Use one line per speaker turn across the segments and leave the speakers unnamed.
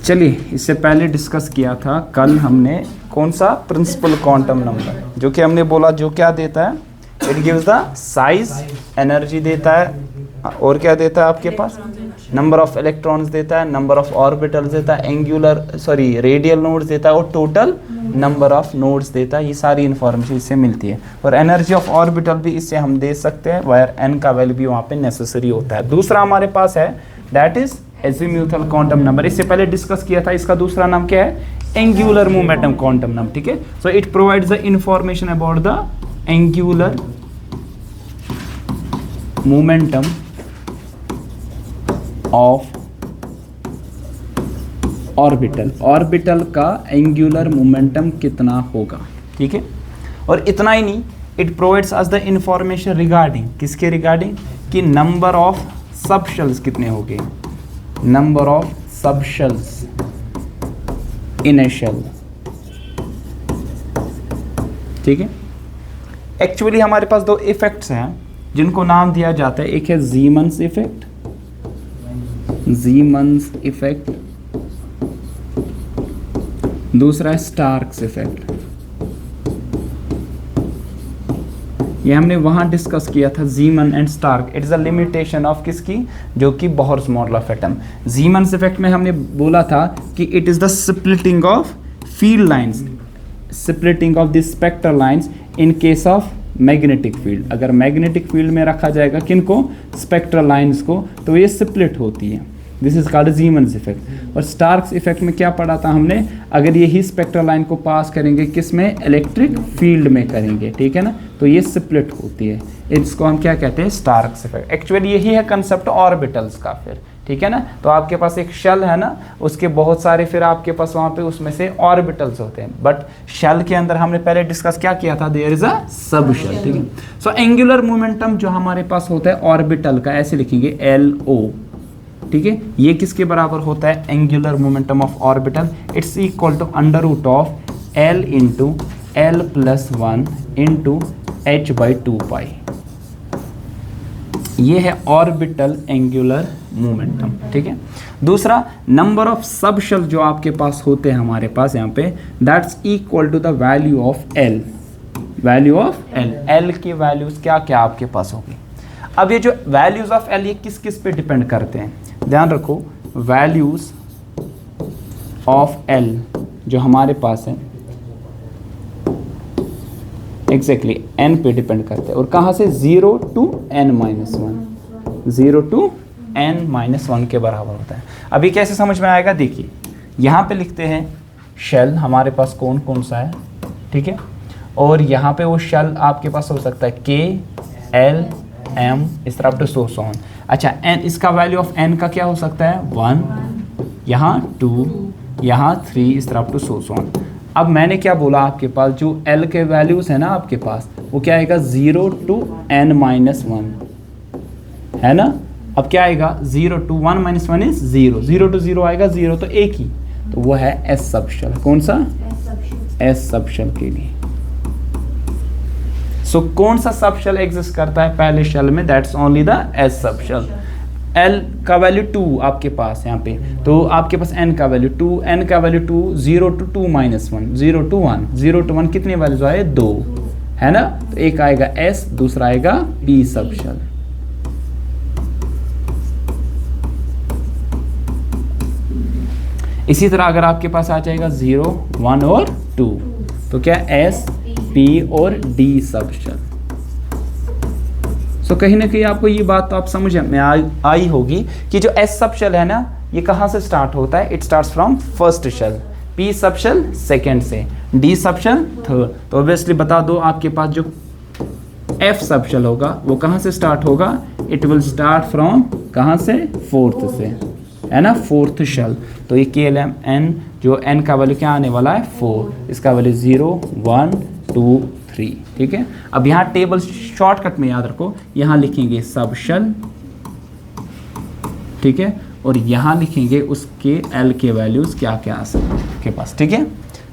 चलिए, इससे पहले डिस्कस किया था कल हमने कौन सा प्रिंसिपल क्वांटम नंबर, जो कि हमने बोला जो क्या देता है, it gives the size, energy देता है, और क्या देता है आपके पास, नंबर ऑफ इलेक्ट्रॉन्स देता है, नंबर ऑफ ऑर्बिटल्स देता है, रेडियल नोड्स देता है, और टोटल नंबर ऑफ नोड्स देता है। ये सारी इंफॉर्मेशन इससे मिलती है। और एनर्जी ऑफ ऑर्बिटल भी इससे हम दे सकते हैं, वायर एन का वैल्यू भी वहाँ पे नेसेसरी होता है। दूसरा हमारे पास है that is azimuthal quantum number. इससे पहले डिस्कस किया था, इसका दूसरा नाम क्या है, एंगुलर मोमेंटम क्वांटम नंबर। ठीक है, so it provides the information about the angular momentum of orbital का एंगुलर मोमेंटम कितना होगा। ठीक है, और इतना ही नहीं, it provides us the information regarding, किसके रिगार्डिंग, कि नंबर ऑफ सबशेल्स कितने हो गए, number of subshells in a shell. ठीक है, एक्चुअली हमारे पास दो इफेक्ट्स हैं जिनको नाम दिया जाता है, एक है जीमन्स इफेक्ट, जीमन्स इफेक्ट, दूसरा है स्टार्क्स इफेक्ट। ये हमने वहां डिस्कस किया था, Zeeman and Stark. It is a limitation of किसकी, जो कि Bohr's model of atom. Zeeman's effect में हमने बोला था कि it is the splitting of field lines, splitting of the spectral lines in case of magnetic field. अगर magnetic field में रखा जाएगा किनको, स्पेक्ट्रल लाइंस को, तो ये स्प्लिट होती है। This is called Zeeman's effect. और स्टार्क्स इफेक्ट में क्या पढ़ा था हमने, अगर यही स्पेक्ट्रल लाइन को पास करेंगे किस में, इलेक्ट्रिक फील्ड में करेंगे। ठीक है ना, तो ये स्प्लिट होती है, इसको हम क्या कहते हैं, स्टार्क्स इफेक्ट। एक्चुअली यही है कंसेप्ट ऑर्बिटल्स का फिर। ठीक है ना, तो आपके पास एक शेल है ना, उसके बहुत सारे फिर आपके पास वहाँ पे उसमें से ऑर्बिटल्स होते हैं, बट शेल के अंदर हमने पहले डिस्कस क्या किया था, देयर इज अ सब शेल। ठीक है, सो एंगुलर मोमेंटम जो हमारे पास होता है ऑर्बिटल का, ऐसे लिखेंगे LO। ठीक है, ये किसके बराबर होता है, angular momentum of orbital, it's equal to under root of L into L+1 into h/2π। ये है ऑर्बिटल एंगुलर मोमेंटम। ठीक है, दूसरा नंबर ऑफ सब शेल जो आपके पास होते हैं हमारे पास यहाँ पे, that's equal to the value of L, value of L की वैल्यूज क्या क्या आपके पास होगी। अब ये जो वैल्यूज ऑफ L ये किस किस पे डिपेंड करते हैं, ध्यान रखो, वैल्यूज ऑफ L जो हमारे पास है एग्जैक्टली n पे डिपेंड करते हैं, और कहाँ से, 0 to n-1, 0 to n-1 के बराबर होता है। अभी कैसे समझ में आएगा, देखिए यहाँ पे लिखते हैं शेल हमारे पास कौन कौन सा है। ठीक है, और यहाँ पे वो शेल आपके पास हो सकता है K, L, M, इस तरह टू सो ऑन। अच्छा, n, इसका वैल्यू ऑफ n का क्या हो सकता है, 1, यहाँ 2, यहाँ 3, इस तरह टू सो ऑन। अब मैंने क्या बोला, आपके पास जो L के वैल्यूज है ना आपके पास, वो क्या आएगा, 0 to n-1 है ना। अब क्या आएगा, 0 to 1-1 इज 0, 0 to 0 आएगा, 0 तो एक ही, तो वो है S सब शेल। कौन सा, S सब शेल के लिए। सो कौन सा सब शेल एग्जिस्ट करता है पहले शेल में, that's only the S subshell. L का वैल्यू 2 आपके पास यहाँ पे, तो आपके पास n का वैल्यू 2, n का वैल्यू 2, 0 to 2-1, 0 to 1, 0 to 1 कितने वैल्यूज आए, 2 है ना। तो एक आएगा S, दूसरा आएगा P सब शेल। इसी तरह अगर आपके पास आ जाएगा 0, 1 और 2, तो क्या S, P और D सब शेल। तो कहीं ना कहीं आपको ये बात तो आप समझ में आई होगी कि जो S सब शेल है ना, ये कहाँ से स्टार्ट होता है, it starts from first shell, P subshell second से, D सब शेल थर्ड। तो ऑब्वियसली बता दो, आपके पास जो F सब शेल होगा वो कहाँ से स्टार्ट होगा, इट विल स्टार्ट फ्रॉम कहाँ से, फोर्थ से, है ना, फोर्थ शेल। तो ये KLM जो n का वैल्यू क्या आने वाला है, 4, इसका वैल्यू 0, 1, 2, 3। ठीक है, अब यहाँ टेबल शॉर्टकट में याद रखो, यहाँ लिखेंगे सब शेल, ठीक है, और यहाँ लिखेंगे उसके L के वैल्यूज क्या क्या आ सकते के पास। ठीक है,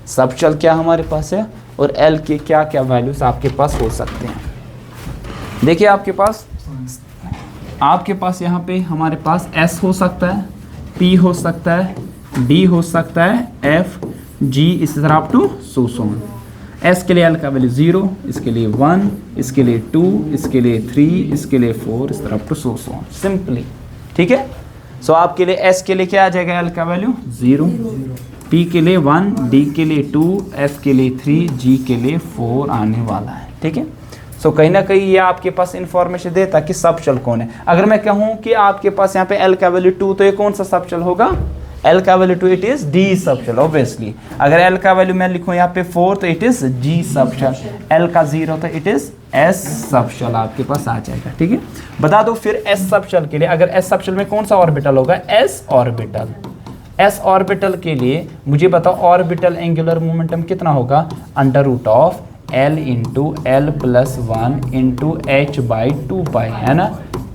सब शेल क्या हमारे पास है और L के क्या क्या वैल्यूज आपके पास हो सकते हैं। देखिए आपके पास यहाँ पे हमारे पास S हो सकता है, P हो सकता है, D हो सकता है, F, G, इसी तरह up to so on. S के लिए L का वैल्यू 0, इसके लिए 1, इसके लिए 2, इसके लिए 3, इसके लिए 4, इस तरह up to so on simply. ठीक है, सो आपके लिए S के लिए क्या आ जाएगा, L का वैल्यू 0, P के लिए 1, D के लिए 2, F के लिए 3, G के लिए 4 आने वाला है। ठीक है, सो कहीं ना कहीं ये आपके पास इंफॉर्मेशन देता कि सबशेल कौन है। अगर मैं कहूँ कि आपके पास यहाँ पे L का वैल्यू 2, तो ये कौन सा सबशेल होगा, L का value 2, it is D subshell obviously. अगर L का वैल्यू मैं लिखूँ यहाँ पे 4, तो it is G subshell. L का 0, तो इट इज S सबशेल आपके पास आ जाएगा। ठीक है, बता दो फिर S सबशेल के लिए, अगर S सबशेल में कौन सा ऑर्बिटल होगा, S ऑर्बिटल। S ऑर्बिटल के लिए मुझे बताओ ऑर्बिटल एंगुलर मोमेंटम कितना होगा, under root of L into L plus 1 into H by 2 pi, है ना।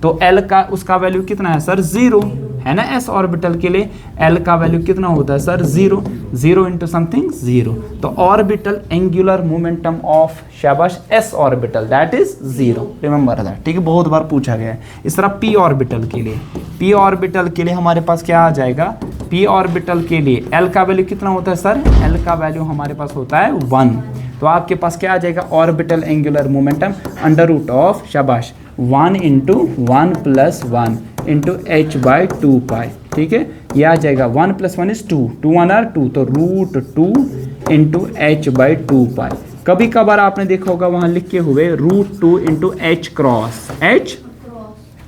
तो L का उसका वैल्यू कितना है सर, 0 है ना। S ऑर्बिटल के लिए L का वैल्यू कितना होता है सर, 0, 0 इंटू समथिंग 0। तो ऑर्बिटल एंगुलर मोमेंटम ऑफ शाबाश S orbital that is 0, remember that. ठीक है, बहुत बार पूछा गया है। इस तरह P ऑर्बिटल के लिए, P ऑर्बिटल के लिए हमारे पास क्या आ जाएगा, P ऑर्बिटल के लिए L का वैल्यू कितना होता है सर, L का वैल्यू हमारे पास होता है 1। तो आपके पास क्या आ जाएगा, orbital angular momentum under root of शाबाश 1 into 1 plus 1 into H by 2 pi. ठीक है, ये आ जाएगा 1 प्लस 1 इज 2, 2 1 आर 2, तो root 2 into H by 2 pi. कभी कभार आपने देखा होगा वहाँ लिखे हुए root 2 into H cross, H,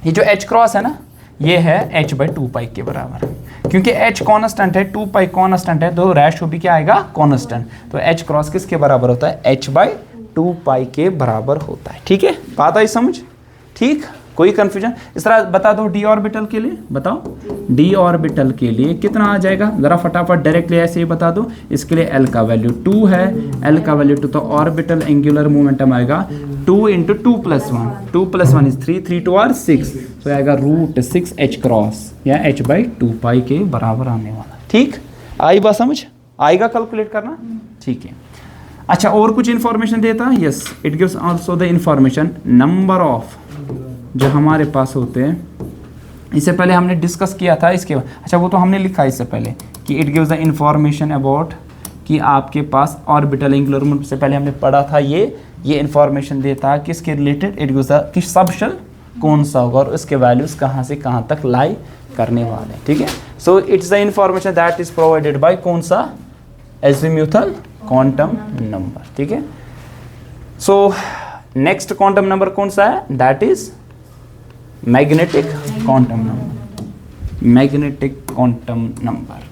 ये जो H क्रॉस है ना, ये है H बाई 2 पाई के बराबर, क्योंकि H कॉन्स्टेंट है, 2 पाई कॉन्स्टेंट है, तो रेशो भी क्या आएगा, कॉन्स्टेंट। तो H क्रॉस किसके बराबर होता है, H बाई 2 पाई के बराबर होता है। ठीक है, बात आई समझ, ठीक, कोई कंफ्यूजन। इस तरह बता दो D ऑर्बिटल के लिए, बताओ D ऑर्बिटल के लिए कितना आ जाएगा, जरा फटाफट डायरेक्टली ऐसे ही बता दो। इसके लिए L का वैल्यू 2 है, L का वैल्यू 2, तो ऑर्बिटल एंगुलर मोमेंटम आएगा 2 into 2 plus 1, 2 plus 1 is 3, 3 2 are 6, तो आएगा रूट 6 H क्रॉस या H बाई 2 पाई के बराबर आने वाला। ठीक, आई बात समझ, आएगा कैलकुलेट करना। ठीक है, अच्छा और कुछ इन्फॉर्मेशन देता है, yes it gives also the information number of जो हमारे पास होते हैं। इससे पहले हमने डिस्कस किया था इसके, अच्छा वो तो हमने लिखा इससे पहले कि it gives the information about कि आपके पास ऑर्बिटल एंगुलर मोमेंटम से पहले हमने पढ़ा था ये इन्फॉर्मेशन देता है किसके रिलेटेड, इट गिव्स द कि सबशेल कौन सा होगा और इसके वैल्यूज कहाँ से कहाँ तक लाई करने वाले। ठीक है, so it's the information that is provided by कौन सा, एजीम्यूथल क्वांटम नंबर। ठीक है, सो नेक्स्ट क्वांटम नंबर कौन सा है, that is magnetic quantum number, magnetic quantum number.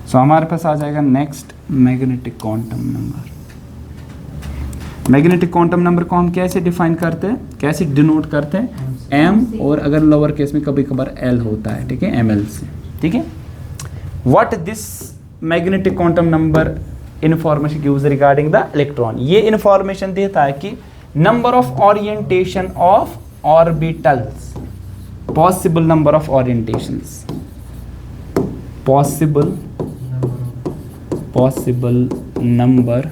So हमारे पास आ जाएगा next magnetic quantum number. Magnetic quantum number को हम कैसे डिफाइन करते हैं, कैसे डिनोट करते हैं, m, और अगर लोअर केस में कभी कभार l होता है। ठीक है, ml से। ठीक है, what this magnetic quantum number information gives regarding the electron, ये इंफॉर्मेशन देता है कि number of orientation of orbitals, possible number of orientations, possible number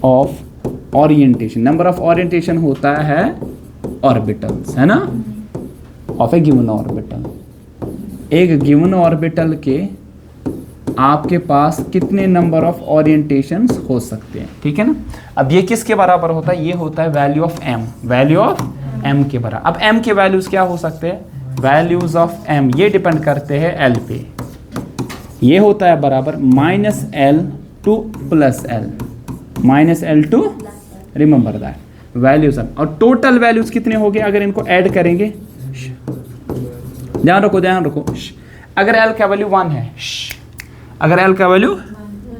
of orientation, number of orientation होता है ऑर्बिटल्स, है ना, ऑफ ए गिवन ऑर्बिटल। एक given orbital के आपके पास कितने नंबर ऑफ ओरिएंटेशंस हो सकते हैं। ठीक है ना, अब ये किसके बराबर होता है, ये होता है value of m, value of m के बराबर। अब m के वैल्यूज क्या हो सकते हैं, वैल्यूज ऑफ m ये डिपेंड करते हैं l पे, ये होता है बराबर -l to +l, -l to, remember that values. और टोटल वैल्यूज कितने हो गए अगर इनको ऐड करेंगे, ध्यान रखो, अगर l का वैल्यू 1 है, अगर l का वैल्यू,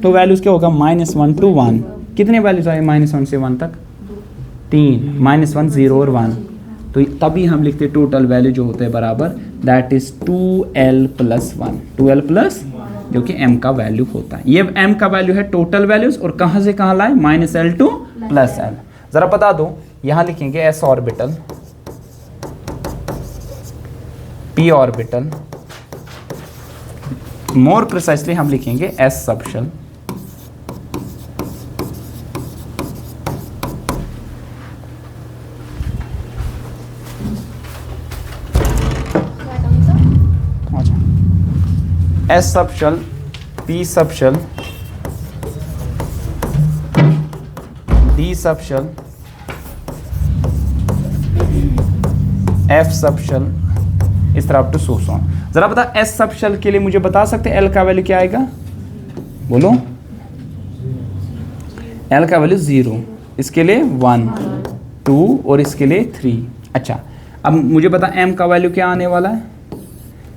तो वैल्यूज क्या होगा -1 to 1, कितने वैल्यूज आए -1 से 1 तक, 3, -1 0 और 1, तो तभी हम लिखते हैं टोटल वैल्यू जो होता है बराबर दैट इज 2l + 1, 2l+ जो कि m का वैल्यू होता है। ये m का वैल्यू है टोटल वैल्यूज, और कहाँ से कहाँ लाए, -l to +l। जरा बता दो, यहाँ लिखेंगे s ऑर्बिटल, p ऑर्बिटल, मोर प्रिसाइसली हम लिखेंगे s subshell, S subshell, P subshell, D subshell, F subshell, इस तरह अप टू सो ऑन। जरा बता S सबशेल के लिए मुझे बता सकते हैं L का वैल्यू क्या आएगा, बोलो। L का वैल्यू 0, इसके लिए 1 2 और इसके लिए 3। अच्छा, अब मुझे बता M का वैल्यू क्या आने वाला है,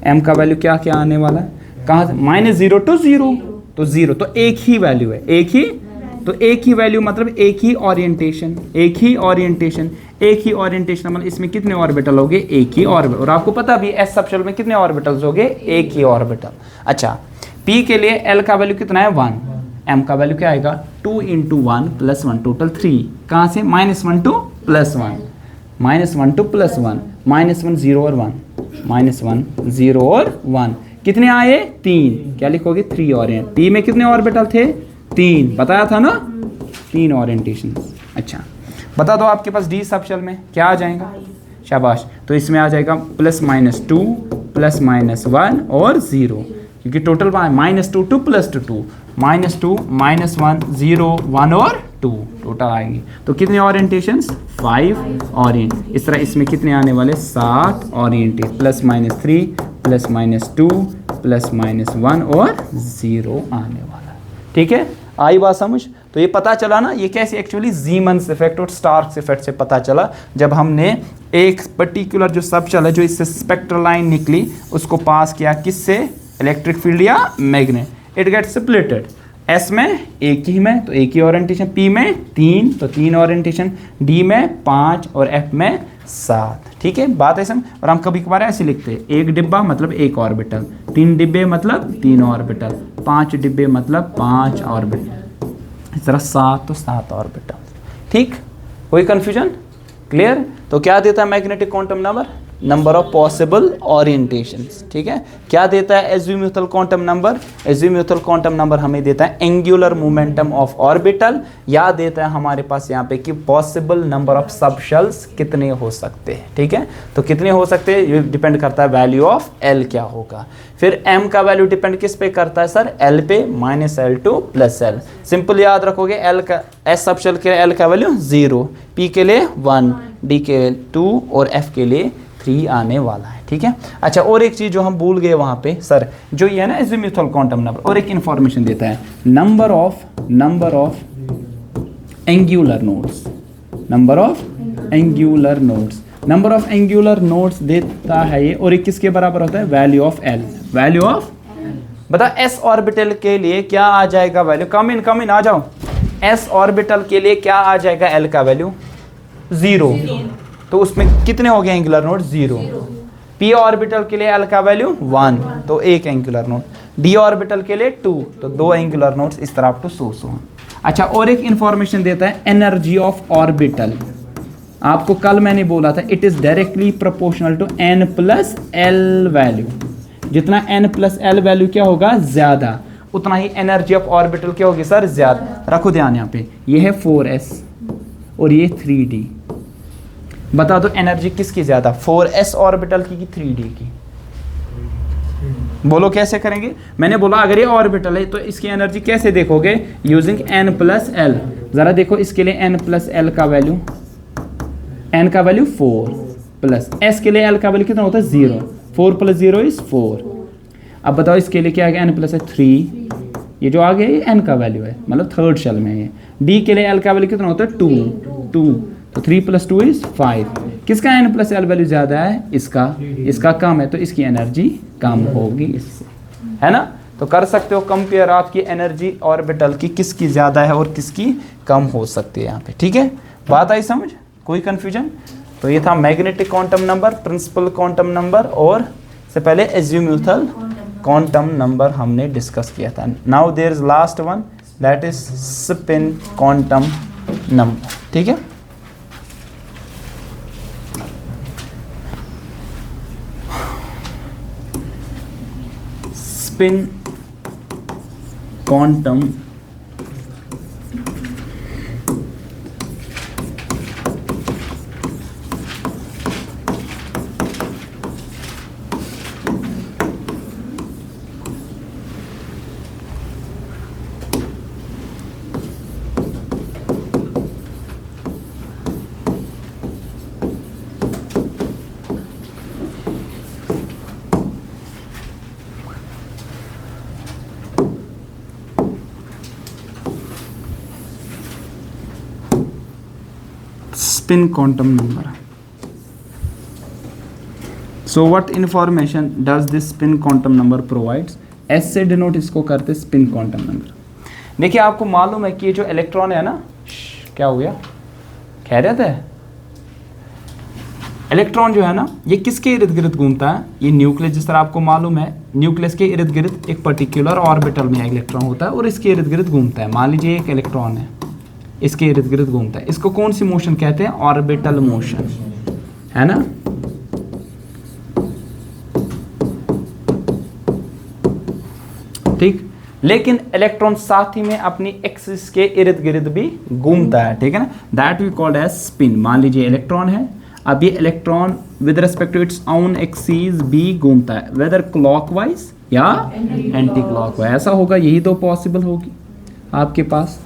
M का वैल्यू क्या क्या आने वाला है, कहाँ से, -0 to 0, तो 0, तो एक ही वैल्यू है, एक ही वैल्यू मतलब एक ही ओरिएंटेशन, एक ही ओरिएंटेशन मतलब इसमें कितने ऑर्बिटल हो गए, एक ही ऑर्बिटल। और आपको पता भी S सबशेल में कितने ऑर्बिटल्स हो गए, एक ही ऑर्बिटल। अच्छा, P के लिए L का वैल्यू कितना है 1, M का वैल्यू क्या आएगा 2 × 1 + 1 टोटल 3, कहाँ से -1 to +1, -1 to +1, -1 0 और 1, -1 0 और 1, कितने आए 3, क्या लिखोगे 3 ऑरिएंट। P में कितने ऑर्बिटल थे 3, बताया था ना, 3 ओरिएंटेशन। अच्छा, बता दो आपके पास D सबशेल में क्या आ जाएगा, शाबाश, तो इसमें आ जाएगा +-2 +-1 और 0, क्योंकि टोटल -2 to +2, -2 -1 0 1 और 2 टोटल आएंगे। तो कितने ओरिएंटेशंस, 5 ओरिएंट। इस तरह इसमें कितने आने वाले, 7 ओरिएंटेड, +-3 +-2 +-1 और 0 आने वाला है। ठीक है, आई बात समझ। तो ये पता चला ना, ये कैसे एक्चुअली जीमन्स इफेक्ट और स्टार्क्स इफेक्ट से पता चला, जब हमने एक पर्टिकुलर जो सबशेल है, जो इससे स्पेक्ट्रल लाइन निकली, उसको पास किया किससे, इलेक्ट्रिक फील्ड या magnet, it get splitted. S में एक ही में तो एक ही ओरिएंटेशन, P में 3 तो 3 ओरिएंटेशन, D में 5 और F में 7। ठीक है, बात है समझ। और हम कभी कभार ऐसे लिखते हैं, एक डिब्बा मतलब एक ऑर्बिटल, 3 डिब्बे मतलब 3 ऑर्बिटल, 5 डिब्बे मतलब 5 ऑर्बिटल, इस तरह 7 तो 7 ऑर्बिटल। ठीक, कोई कंफ्यूजन, क्लियर। तो क्या देता है magnetic quantum number, number of possible orientations. ठीक है, क्या देता है azimuthal quantum number, azimuthal quantum number हमें देता है एंगुलर मोमेंटम ऑफ ऑर्बिटल, या देता है हमारे पास यहाँ पे कि पॉसिबल नंबर ऑफ सबशेल्स कितने हो सकते हैं। ठीक है, तो कितने हो सकते हैं ये डिपेंड करता है वैल्यू ऑफ L क्या होगा। फिर M का वैल्यू डिपेंड किस पे करता है सर, L पे, -L to +L। सिंपल याद रखोगे, L का S सबशेल के L का वैल्यू 0, P के लिए 1, D के 2 और F के लिए 3 आने वाला है। ठीक है, अच्छा, और एक चीज जो हम भूल गए वहां पे सर, जो ये है ना एजीम्यूथल क्वांटम नंबर, और एक इंफॉर्मेशन देता है, number of angular nodes, number of angular nodes देता है ये, और एक किसके बराबर होता है, value of L, value of, बता S ऑर्बिटल के लिए क्या आ जाएगा वैल्यू, कम इन आ जाओ, S ऑर्बिटल के लिए क्या आ जाएगा L का वैल्यू 0, तो उसमें कितने हो गए एंगुलर नोड 0। P ऑर्बिटल के लिए L का वैल्यू 1, तो एक एंगुलर नोड। D ऑर्बिटल के लिए 2, तो 2 एंगुलर नोड्स, इस तरह अप टू सो। अच्छा, और एक इंफॉर्मेशन देता है एनर्जी ऑफ ऑर्बिटल। आपको कल मैंने बोला था it is directly proportional to n + L value, जितना n + L वैल्यू क्या होगा ज्यादा, उतना ही एनर्जी ऑफ ऑर्बिटल क्या होगी सर, ज्यादा। रखो ध्यान, यहाँ पे ये है 4s और ये 3d, बता दो एनर्जी किसकी ज्यादा, 4s ऑर्बिटल की 3d की, बोलो कैसे करेंगे। मैंने बोला अगर ये ऑर्बिटल है तो इसकी एनर्जी कैसे देखोगे, यूजिंग n + L। जरा देखो इसके लिए n + L का वैल्यू, n का वैल्यू 4 प्लस s के लिए L का वैल्यू कितना होता है 0, 4 + 0 = 4। अब बताओ इसके लिए क्या आ गया, n + 3, ये जो आ गया ये n का वैल्यू है, मतलब थर्ड शेल में है। d के लिए L का वैल्यू कितना होता है 2, तो 3 + 2 = 5। किसका n + L वैल्यू ज़्यादा है, इसका कम है, तो इसकी एनर्जी कम होगी इससे, है ना। तो कर सकते हो कंपेयर आपकी एनर्जी ऑर्बिटल की किसकी ज़्यादा है और किसकी कम हो सकती है यहाँ पे। ठीक है, बात आई समझ, कोई कंफ्यूजन? तो ये था magnetic quantum number, principal quantum number और से पहले एजीम्यूथल क्वांटम नंबर हमने डिस्कस किया था. Now there is last one, that is spin quantum number. ठीक है, spin quantum spin quantum number. So what information does this spin quantum number provides? S से denote इसको करते स्पिन क्वांटम नंबर. देखिए आपको मालूम है कि ये जो इलेक्ट्रॉन है ना, क्या हो गया, खैरियत है? इलेक्ट्रॉन जो है ना ये किसके इर्द गिर्द घूमता है? ये न्यूक्लियस, जिस तरह आपको मालूम है न्यूक्लियस के इर्द गिर्द एक पर्टिकुलर ऑर्बिटल में इलेक्ट्रॉन होता है और इसके इर्द गिर्द घूमता है. मान लीजिए एक इलेक्ट्रॉन है, इसके इर्द गिर्द घूमता है. इसको कौन सी मोशन कहते हैं? ऑर्बिटल मोशन, है ना. ठीक, लेकिन इलेक्ट्रॉन साथ ही में अपनी एक्सिस के इर्द गिर्द भी घूमता है. ठीक है ना, that we called as spin. मान लीजिए इलेक्ट्रॉन है, अब ये electron with respect to its own axis भी घूमता है, वेदर क्लॉकवाइज या एंटी क्लॉकवाइज. ऐसा होगा, यही तो पॉसिबल होगी आपके पास.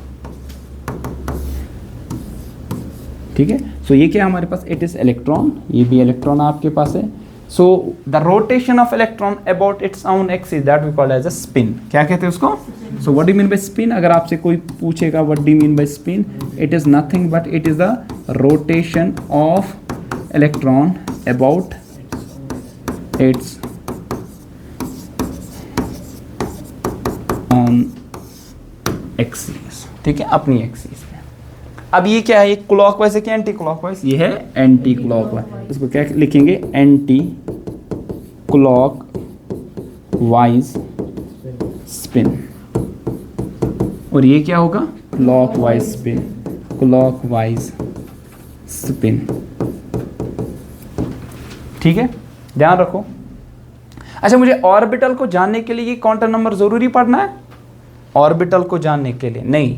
ठीक है, सो ये क्या हमारे पास, इट इज इलेक्ट्रॉन, ये भी इलेक्ट्रॉन आपके पास है. So the rotation of electron about its own axis that we call as a spin. क्या कहते हैं उसको? So what do you mean by spin? अगर आपसे कोई पूछेगा what do you mean by spin, it is nothing but it is the rotation of electron about its own axis. ठीक है, अपनी एक्सिस. अब ये क्या है, ये क्लॉकवाइज है कि एंटी क्लॉकवाइज? ये है एंटी क्लॉकवाइज. इसको क्या लिखेंगे? Anti clockwise spin. और ये क्या होगा? Clockwise spin, clockwise spin. ठीक है, ध्यान रखो. अच्छा, मुझे ऑर्बिटल को जानने के लिए ये क्वांटम नंबर जरूरी पढ़ना है? ऑर्बिटल को जानने के लिए नहीं,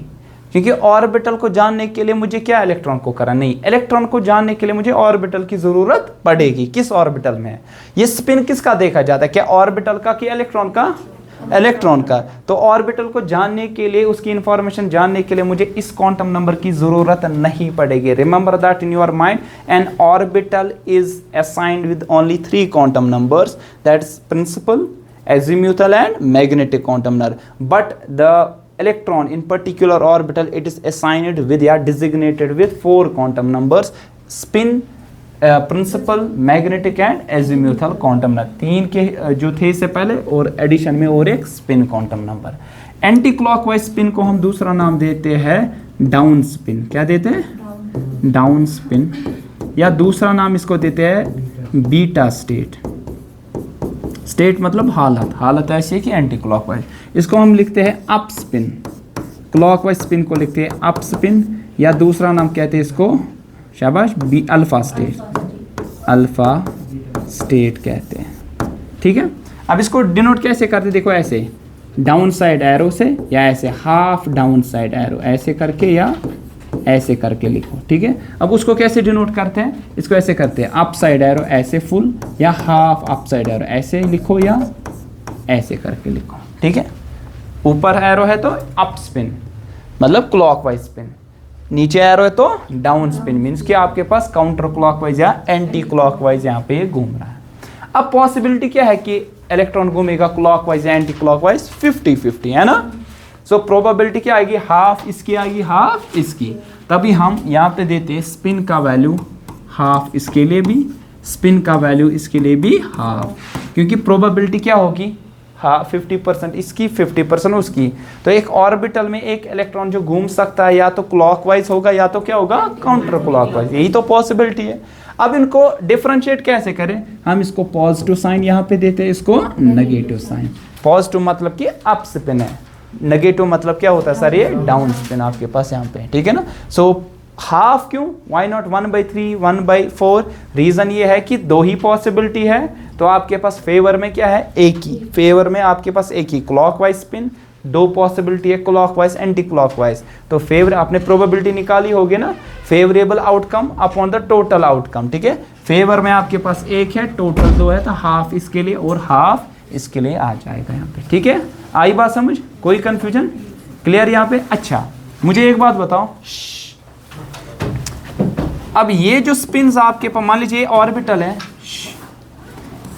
क्योंकि ऑर्बिटल को जानने के लिए मुझे क्या इलेक्ट्रॉन को करा नहीं, इलेक्ट्रॉन को जानने के लिए मुझे ऑर्बिटल की जरूरत पड़ेगी. किस ऑर्बिटल में है ये स्पिन, किसका देखा जाता है? क्या ऑर्बिटल का कि इलेक्ट्रॉन का? इलेक्ट्रॉन का. तो ऑर्बिटल को जानने के लिए, उसकी इंफॉर्मेशन जानने के लिए मुझे इस क्वांटम नंबर की जरूरत नहीं पड़ेगी. Remember that in your mind. An orbital is assigned with only 3 quantum numbers, that is principal, azimuthal and magnetic quantum number. But the electron in particular orbital, it is assigned with या designated with 4 quantum numbers: spin, principal, magnetic and azimuthal quantum number. 3 के जो थे इससे पहले और addition में और एक spin quantum number. Anti clockwise spin को हम दूसरा नाम देते हैं डाउन स्पिन. क्या देते हैं? Down spin. या दूसरा नाम इसको देते हैं बीटा स्टेट. स्टेट मतलब हालत. हालत ऐसी है कि एंटी क्लॉकवाइज. इसको हम लिखते हैं अप स्पिन. क्लॉकवाइज स्पिन को लिखते हैं अप स्पिन, या दूसरा नाम कहते हैं इसको, शाबाश, be alpha state. Alpha state कहते हैं. ठीक है, अब इसको डिनोट कैसे करते हैं? देखो ऐसे डाउन साइड एरो से, या ऐसे हाफ डाउन साइड एरो ऐसे करके, या ऐसे करके लिखो. ठीक है, अब उसको कैसे डिनोट करते हैं? इसको ऐसे करते हैं अप साइड एरो ऐसे फुल, या हाफ अप साइड एरो ऐसे लिखो, या ऐसे करके लिखो. ठीक है, ऊपर एरो है तो अप स्पिन मतलब क्लॉकवाइज स्पिन, नीचे एरो है तो डाउन स्पिन, मीन्स कि आपके पास काउंटर क्लॉकवाइज या एंटी क्लॉकवाइज यहाँ पे घूम रहा है. अब पॉसिबिलिटी क्या है कि इलेक्ट्रॉन घूमेगा क्लॉकवाइज या एंटी क्लॉकवाइज? 50-50 है ना. सो प्रोबेबिलिटी क्या आएगी? हाफ इसकी आएगी, हाफ इसकी. तभी हम यहाँ पे देते हैं स्पिन का वैल्यू हाफ इसके लिए भी, स्पिन का वैल्यू इसके लिए भी हाफ, क्योंकि प्रोबेबिलिटी क्या होगी? हाँ 50% इसकी 50% उसकी। तो एक ऑर्बिटल में एक इलेक्ट्रॉन जो घूम सकता है या तो क्लॉकवाइज होगा या तो क्या होगा काउंटर क्लॉकवाइज, यही तो पॉसिबिलिटी है। अब इनको डिफरेंशिएट कैसे करें, हम इसको पॉजिटिव साइन यहाँ पे देते हैं, इसको नेगेटिव साइन। पॉजिटिव मतलब कि अप स्पिन है, नेगेटिव मतलब क्या होता है सर, ये डाउन स्पिन आपके पास यहाँ पे, ठीक है ना। सो हाफ क्यों, वाई नॉट 1/3 1/4, रीजन ये है कि दो ही पॉसिबिलिटी है, तो आपके पास फेवर में क्या है, एक ही, फेवर में आपके पास एक ही क्लॉकवाइज स्पिन, दो पॉसिबिलिटी है क्लॉकवाइज एंटी क्लॉकवाइज। तो फेवर आपने प्रोबेबिलिटी निकाली होगी ना, favourable outcome upon the total outcome, ठीक है। फेवर में आपके पास एक है, टोटल दो है, तो हाफ इसके लिए और हाफ इसके लिए आ जाएगा यहाँ पे, ठीक है। आई बात समझ, कोई कंफ्यूजन, क्लियर यहाँ पे। अच्छा मुझे एक बात बताओ, अब ये जो स्पिन्स आपके पास, मान लीजिए ऑर्बिटल है,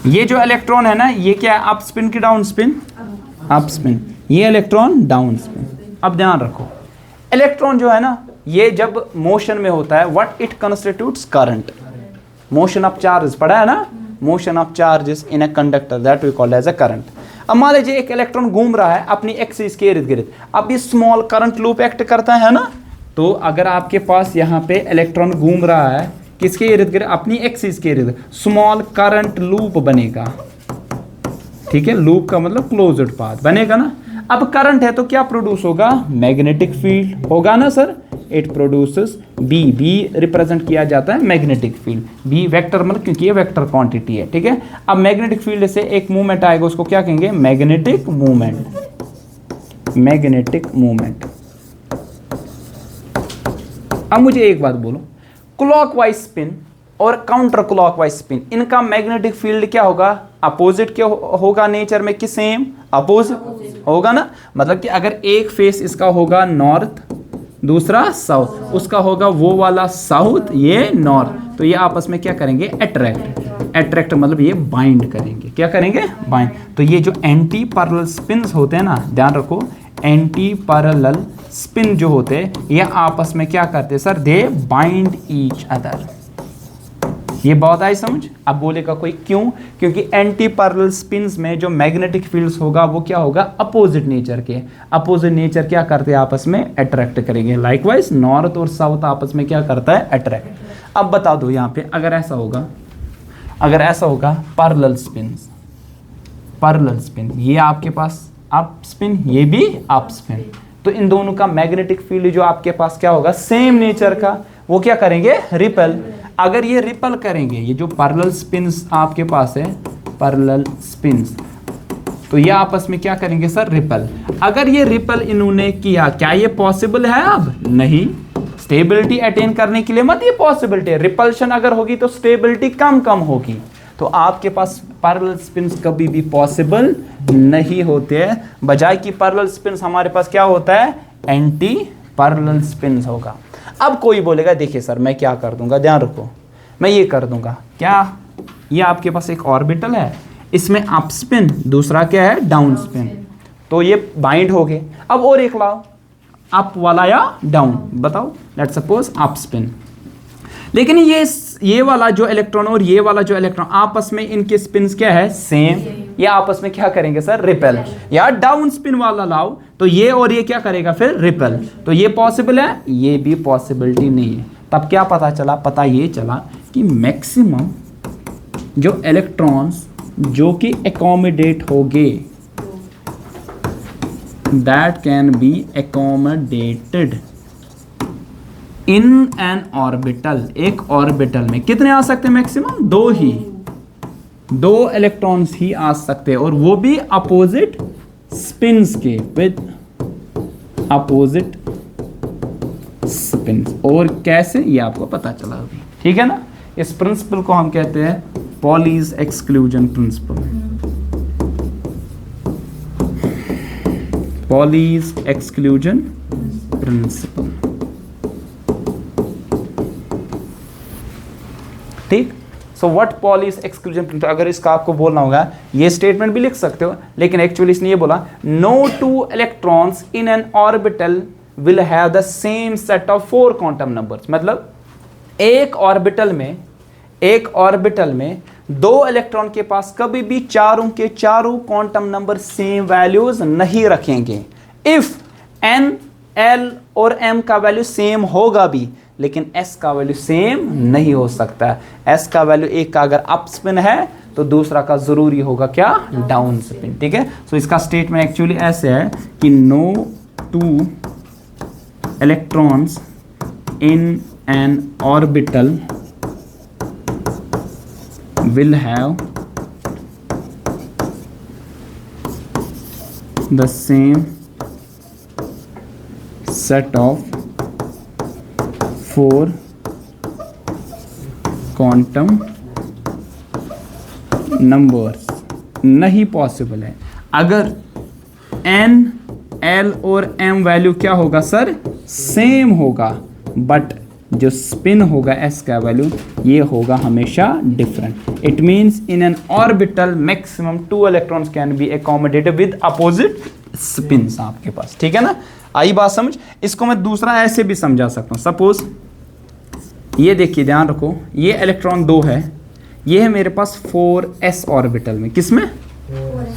ये जो इलेक्ट्रॉन है ना, ये क्या है, अप स्पिन की डाउन स्पिन, अप स्पिन, ये इलेक्ट्रॉन डाउन स्पिन। अब ध्यान रखो, इलेक्ट्रॉन जो है ना, ये जब मोशन में होता है, what it constitutes current, motion of charges पढ़ा है ना, motion of charges in a conductor that we called as a current. अब मान लीजिए एक इलेक्ट्रॉन घूम रहा है अपनी एक्सिस के इर्द गिर्द, अब ये स्मॉल करंट लूप एक्ट करता है ना, तो अगर आपके पास यहाँ पे इलेक्ट्रॉन घूम रहा है किसके इर्द गिर्द, अपनी एक्सिस के इर्द, स्मॉल करंट लूप बनेगा, ठीक है। लूप का मतलब क्लोज्ड पाथ बनेगा ना। अब करंट है तो क्या प्रोड्यूस होगा, मैग्नेटिक फील्ड होगा ना sir, it produces B, B represent किया जाता है मैग्नेटिक फील्ड, बी वेक्टर मतलब क्योंकि ये वेक्टर क्वांटिटी है, ठीक है। अब मैग्नेटिक फील्ड से एक मूवमेंट आएगा, उसको क्या कहेंगे, मैग्नेटिक मूवमेंट, मैग्नेटिक मूवमेंट। अब मुझे एक बात बोलो, क्लॉकवाइज स्पिन और काउंटर क्लॉकवाइज स्पिन, इनका मैग्नेटिक फील्ड क्या होगा, अपोजिट क्या होगा नेचर में, कि सेम अपोजिट होगा ना। मतलब कि अगर एक फेस इसका होगा नॉर्थ, दूसरा साउथ, उसका होगा वो वाला साउथ, ये नॉर्थ, तो ये आपस में क्या करेंगे, अट्रैक्ट, अट्रैक्ट मतलब ये बाइंड करेंगे, क्या करेंगे, बाइंड। तो ये जो एंटी पैरेलल स्पिन्स होते हैं ना, ध्यान रखो, एंटी पैरेलल स्पिन जो होते हैं ये आपस में क्या करते हैं सर, दे बाइंड ईच अदर। ये बहुत आई समझ। अब बोलेगा कोई क्यों, क्योंकि एंटी पैरेलल स्पिन्स में जो मैग्नेटिक फील्ड्स होगा वो क्या होगा, अपोजिट नेचर के, अपोजिट नेचर क्या करते हैं, आपस में अट्रैक्ट करेंगे। लाइकवाइज नॉर्थ और साउथ आपस में क्या करता है, अट्रैक्ट। अब बता दो यहाँ पे, अगर ऐसा होगा, अगर ऐसा होगा पैरेलल स्पिन्स, पैरेलल स्पिन, ये आपके पास अप स्पिन, ये भी अप स्पिन, तो इन दोनों का मैग्नेटिक फील्ड जो आपके पास क्या होगा, सेम नेचर का, वो क्या करेंगे, रिपेल। अगर ये रिपेल करेंगे, ये जो पैरेलल स्पिन्स आपके पास है, पैरेलल स्पिन्स, तो ये आपस में क्या करेंगे सर, रिपेल। अगर ये रिपेल इन्होंने किया, क्या ये पॉसिबल है, अब नहीं, स्टेबिलिटी अटेन करने के लिए मत ये पॉसिबिलिटी है। रिपल्शन अगर होगी तो स्टेबिलिटी कम कम होगी, तो आपके पास पैरेलल स्पिन्स कभी भी पॉसिबल नहीं होते हैं, बजाय कि पैरेलल स्पिन्स हमारे पास क्या होता है, एंटी पैरेलल स्पिन्स होगा। अब कोई बोलेगा देखिए सर मैं क्या कर दूंगा, ध्यान रखो, मैं ये कर दूंगा, क्या, ये आपके पास एक ऑर्बिटल है, इसमें अप स्पिन, दूसरा क्या है, डाउन स्पिन, तो ये बाइंड हो गए। अब और एक लाओ, अप वाला या डाउन, बताओ, लेट्स सपोज अप स्पिन, लेकिन ये वाला जो इलेक्ट्रॉन और ये वाला जो इलेक्ट्रॉन आपस में इनके स्पिन्स क्या है, सेम, ये आपस में क्या करेंगे सर, रिपेल। या डाउन स्पिन वाला लाओ तो ये और ये क्या करेगा फिर, रिपेल, तो ये पॉसिबल है, ये भी पॉसिबिलिटी नहीं है। तब क्या पता चला, पता ये चला कि मैक्सिमम जो इलेक्ट्रॉन्स जो कि एकोमोडेट होंगे, that can be accommodated in an orbital, एक ऑर्बिटल में कितने आ सकते हैं, मैक्सिमम दो ही, दो इलेक्ट्रॉन्स ही आ सकते हैं, और वो भी अपोजिट स्पिन्स के, विद अपोजिट स्पिन्स। और कैसे, ये आपको पता चला अभी, ठीक है ना। इस प्रिंसिपल को हम कहते हैं Pauli's exclusion principle, Pauli's exclusion principle, ठीक। So what Pauli's exclusion principle, अगर इसका आपको बोलना होगा, ये स्टेटमेंट भी लिख सकते हो, लेकिन एक्चुअली इसने ये बोला, no two electrons in an orbital will have the same set of 4 quantum numbers. मतलब एक ऑर्बिटल में दो इलेक्ट्रॉन के पास कभी भी चारों के चारों क्वांटम नंबर सेम वैल्यूज नहीं रखेंगे। इफ n l और m का वैल्यू सेम होगा भी, लेकिन s का वैल्यू सेम नहीं हो सकता। s का वैल्यू एक का अगर अप स्पिन है तो दूसरा का जरूरी होगा क्या, डाउन स्पिन। ठीक है, सो इसका स्टेटमेंट एक्चुअली ऐसे है कि no two electrons in an orbital will have the same set of 4 quantum numbers। नहीं पॉसिबल है। अगर n l और m वैल्यू क्या होगा सर, सेम होगा, बट जो स्पिन होगा s का वैल्यू ये होगा हमेशा different. It means in an orbital maximum 2 electrons can be accommodated with opposite spins आपके पास। ठीक है ना, आई बात समझ। इसको मैं दूसरा ऐसे भी समझा सकता हूँ। सपोज ये देखिए, ध्यान रखो, ये इलेक्ट्रॉन 2 है, ये है मेरे पास 4s ऑर्बिटल में। किसमें,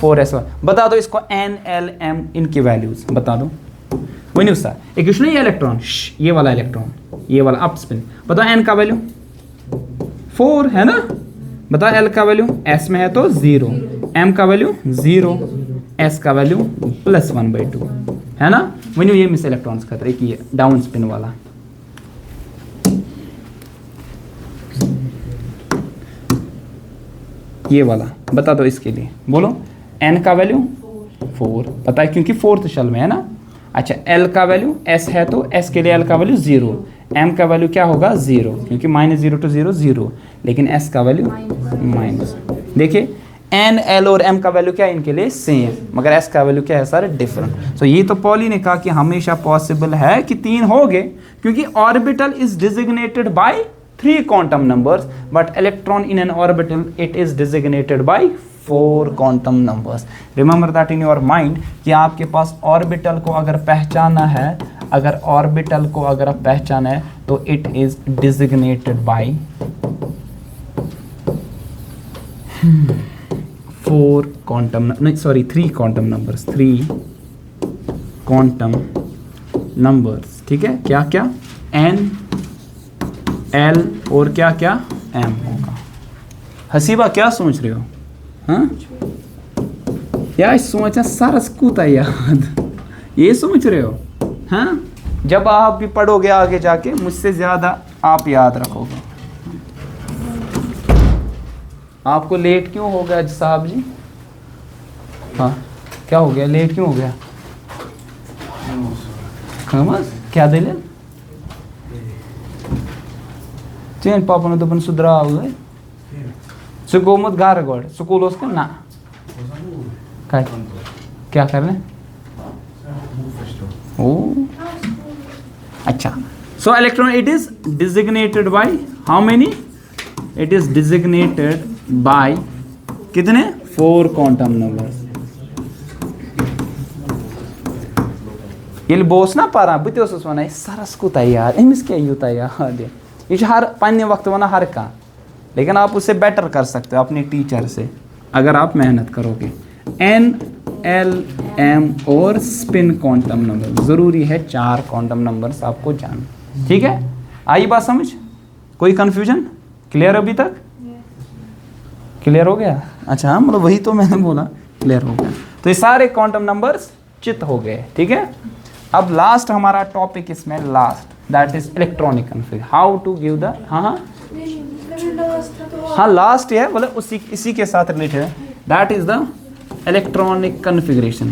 4s। बता दो इसको n l m इनकी वैल्यूज बता दो। वही नहीं उसका एक क्वेश्चन, ये इलेक्ट्रॉन, ये वाला इलेक्ट्रॉन, ये वाला अप स्पिन, बताओ n का वैल्यू 4 है ना, बताओ l का वैल्यू s में है तो 0, m का वैल्यू 0, s का वैल्यू +1/2 है ना। वही ये मिस इलेक्ट्रॉन्स का एक ये डाउन स्पिन वाला। ये वाला बता दो इसके लिए, बोलो n का वैल्यू 4 पता है क्योंकि 4th शेल में है ना। अच्छा, l का वैल्यू s है तो s के लिए l का वैल्यू 0, m का वैल्यू क्या होगा 0 क्योंकि -0 to 0 0, लेकिन s का वैल्यू माइनस। देखिए n l और m का वैल्यू क्या है इनके लिए सेम, मगर s का वैल्यू क्या है सर, डिफरेंट। सो ये तो पॉली ने कहा कि हमेशा पॉसिबल है कि 3 हो गए, क्योंकि orbital is designated by 3 quantum numbers, but electron in an orbital it is designated by 4 quantum numbers. Remember that in your mind कि आपके पास ऑर्बिटल को अगर पहचाना है, अगर ऑर्बिटल को अगर आप पहचाना है तो it is designated by 4 quantum, नहीं sorry 3 quantum numbers, 3 quantum numbers. ठीक है, क्या क्या, n l और क्या क्या m होगा। हसीबा क्या सोच रहे हो, हाँ क्या सोचा, सारस कूता याद, ये सोच रहे हो, हाँ। जब आप भी पढ़ोगे आगे जाके मुझसे ज़्यादा आप याद रखोगे। आपको लेट क्यों हो गया साहब जी, हाँ क्या हो गया, लेट क्यों हो गया, क्या दिल चेन पापा ने दोपन सुधरा हुआ है सुकोमत गार गोड़ स्कूल उसका ना क्या कर रहे हैं, ओ अच्छा। So electron it is designated by how many, it is designated by कितने, 4 क्वांटम नंबर्स। ये बोस ना पारा बुते ओसस वना सरस को यार एमिस क्या यूता यार, ये हर पन्ने वक्त वना हर का, लेकिन आप उससे बेटर कर सकते हो अपने टीचर से अगर आप मेहनत करोगे। n l m और स्पिन क्वांटम नंबर ज़रूरी है, 4 क्वांटम नंबर्स आपको जानना। ठीक है, आई बात समझ, कोई कंफ्यूजन, क्लियर अभी तक, क्लियर हो गया। अच्छा हाँ, मतलब वही तो मैंने बोला क्लियर हो गया। तो ये सारे क्वांटम नंबर्स चित हो गए। ठीक है, अब लास्ट हमारा टॉपिक इसमें last, that is electronic config, how to give the, हाँ लास्ट है बोले इसी के साथ रिलेटेड है, that is the electronic configuration.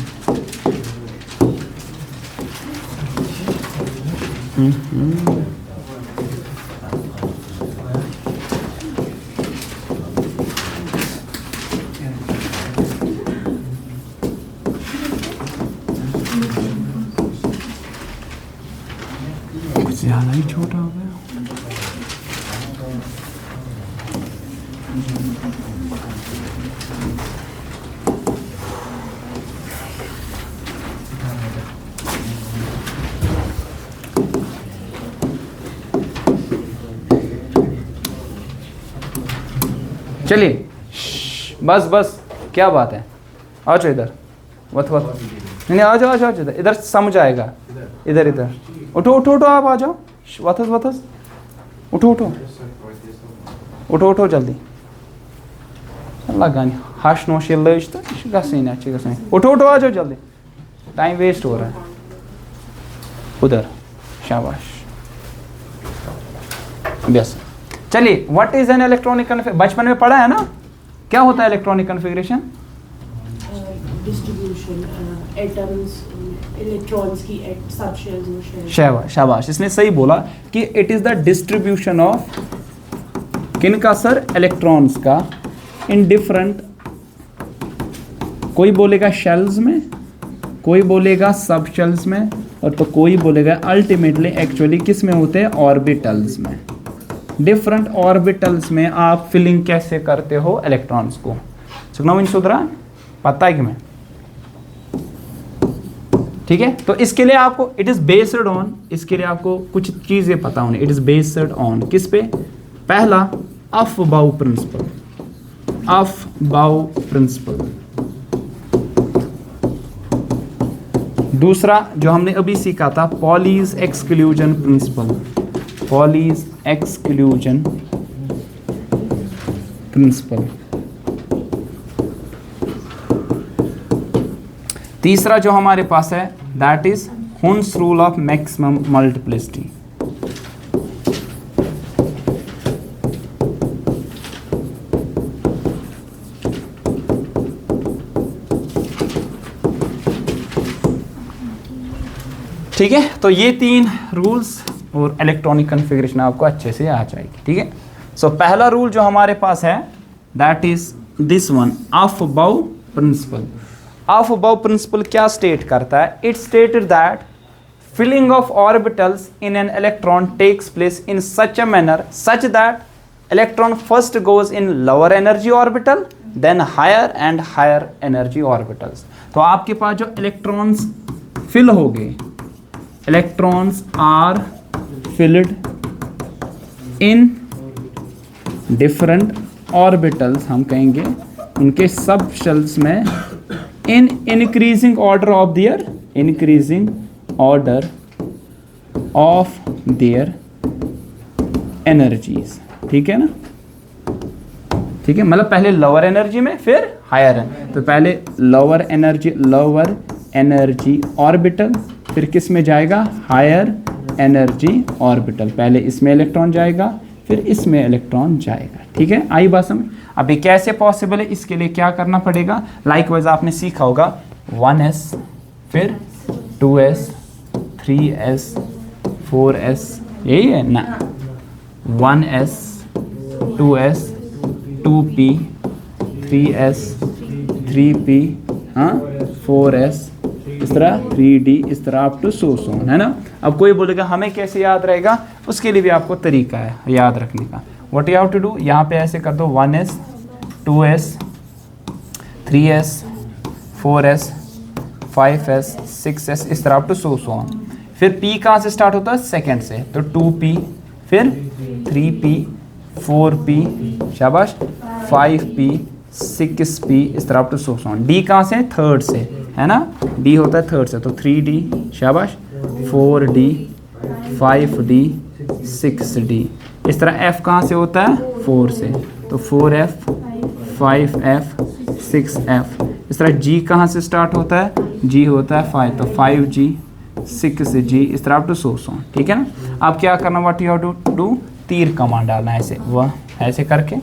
कुछ ज़्यादा ही छोटा हो गया। चलिए बस बस, क्या बात है, आ जाओ इधर, वत नहीं आ जाओ इधर, इधर समझ आएगा, इधर इधर उठो उठो उठो, आप आ जाओ, वथस उठो उठो उठो उठो जल्दी, लगान हश नोश ये लज तो गई, उठो उठो आ जाओ जल्दी, टाइम वेस्ट हो रहा है। उधर, शाबाश, बस। चलिए, what is an electronic configuration, बचपन में पढ़ा है ना, क्या होता है electronic configuration?
Distribution, atoms, electrons की सबशेल्स में शेल।
शाबाश शाबाश, इसने सही बोला कि it is the distribution of किनका सर, इलेक्ट्रॉन्स का, इन डिफरेंट, कोई बोलेगा शेल्स में, कोई बोलेगा सब शेल्स में, और तो कोई बोलेगा अल्टीमेटली एक्चुअली किस में होते हैं, ऑर्बिटल्स में। डिफरेंट ऑर्बिटल्स में आप फिलिंग कैसे करते हो इलेक्ट्रॉन्स को, सुना सुधरा, पता है कि मैं, ठीक है। तो इसके लिए आपको इट इज बेस्ड ऑन, इसके लिए आपको कुछ चीजें पता होनी, इट इज बेस्ड ऑन किस पे, पहला अफबाउ प्रिंसिपल, अफबाउ प्रिंसिपल। दूसरा जो हमने अभी सीखा था, Pauli's exclusion principle, Pauli's exclusion principal. तीसरा जो हमारे पास है that is Hund's rule of maximum multiplicity. ठीक है, तो ये 3 रूल्स और इलेक्ट्रॉनिक कन्फिगरेशन आपको अच्छे से आ जाएगी, ठीक है। सो पहला रूल जो हमारे पास है that is this one, Aufbau principle. Aufbau principle क्या स्टेट करता है, it stated that filling of orbitals in an electron takes place in such a manner such that electron first goes in lower energy orbital then higher and higher energy orbitals। तो आपके पास जो electrons fill हो गए, electrons are filled in different orbitals, हम कहेंगे उनके subshells में, in increasing order of their, increasing order of their energies, ठीक है ना, ठीक है, मतलब पहले लोअर एनर्जी में फिर हायर, तो पहले लोअर एनर्जी ऑर्बिटल, फिर किस में जाएगा, हायर एनर्जी ऑर्बिटल, पहले इसमें इलेक्ट्रॉन जाएगा फिर इसमें इलेक्ट्रॉन जाएगा, ठीक है। आई बात समझ। अभी कैसे पॉसिबल है, इसके लिए क्या करना पड़ेगा, लाइकवाइज आपने सीखा होगा 1s फिर 2s 3s 4s, यही है ना, 1s 2s 2p 3s 3p, हाँ 4s, इस तरह 3d, इस तरह अप टू सो है ना। अब कोई बोलेगा हमें कैसे याद रहेगा, उसके लिए भी आपको तरीका है याद रखने का। What you have to do, यहाँ पे ऐसे कर दो 1s 2s 3s 4s 5s 6s, इस तरह अप टू सो फिर p कहाँ से स्टार्ट होता है, सेकंड से, तो 2p फिर 3p 4p, शाबाश 5p 6p, इस तरह अप टू सो d कहाँ से, थर्ड से, है ना, d होता है थर्ड से, तो 3d, शाबाश 4d 5d 6d, इस तरह f कहाँ से होता है, 4 से, तो 4f 5f 6f, इस तरह g कहाँ से स्टार्ट होता है, g होता है 5, तो 5g 6g, इस तरह अप टू सो, ठीक है ना। अब क्या करना, what you have to do, तीर कमांड डालना ऐसे, वह ऐसे करके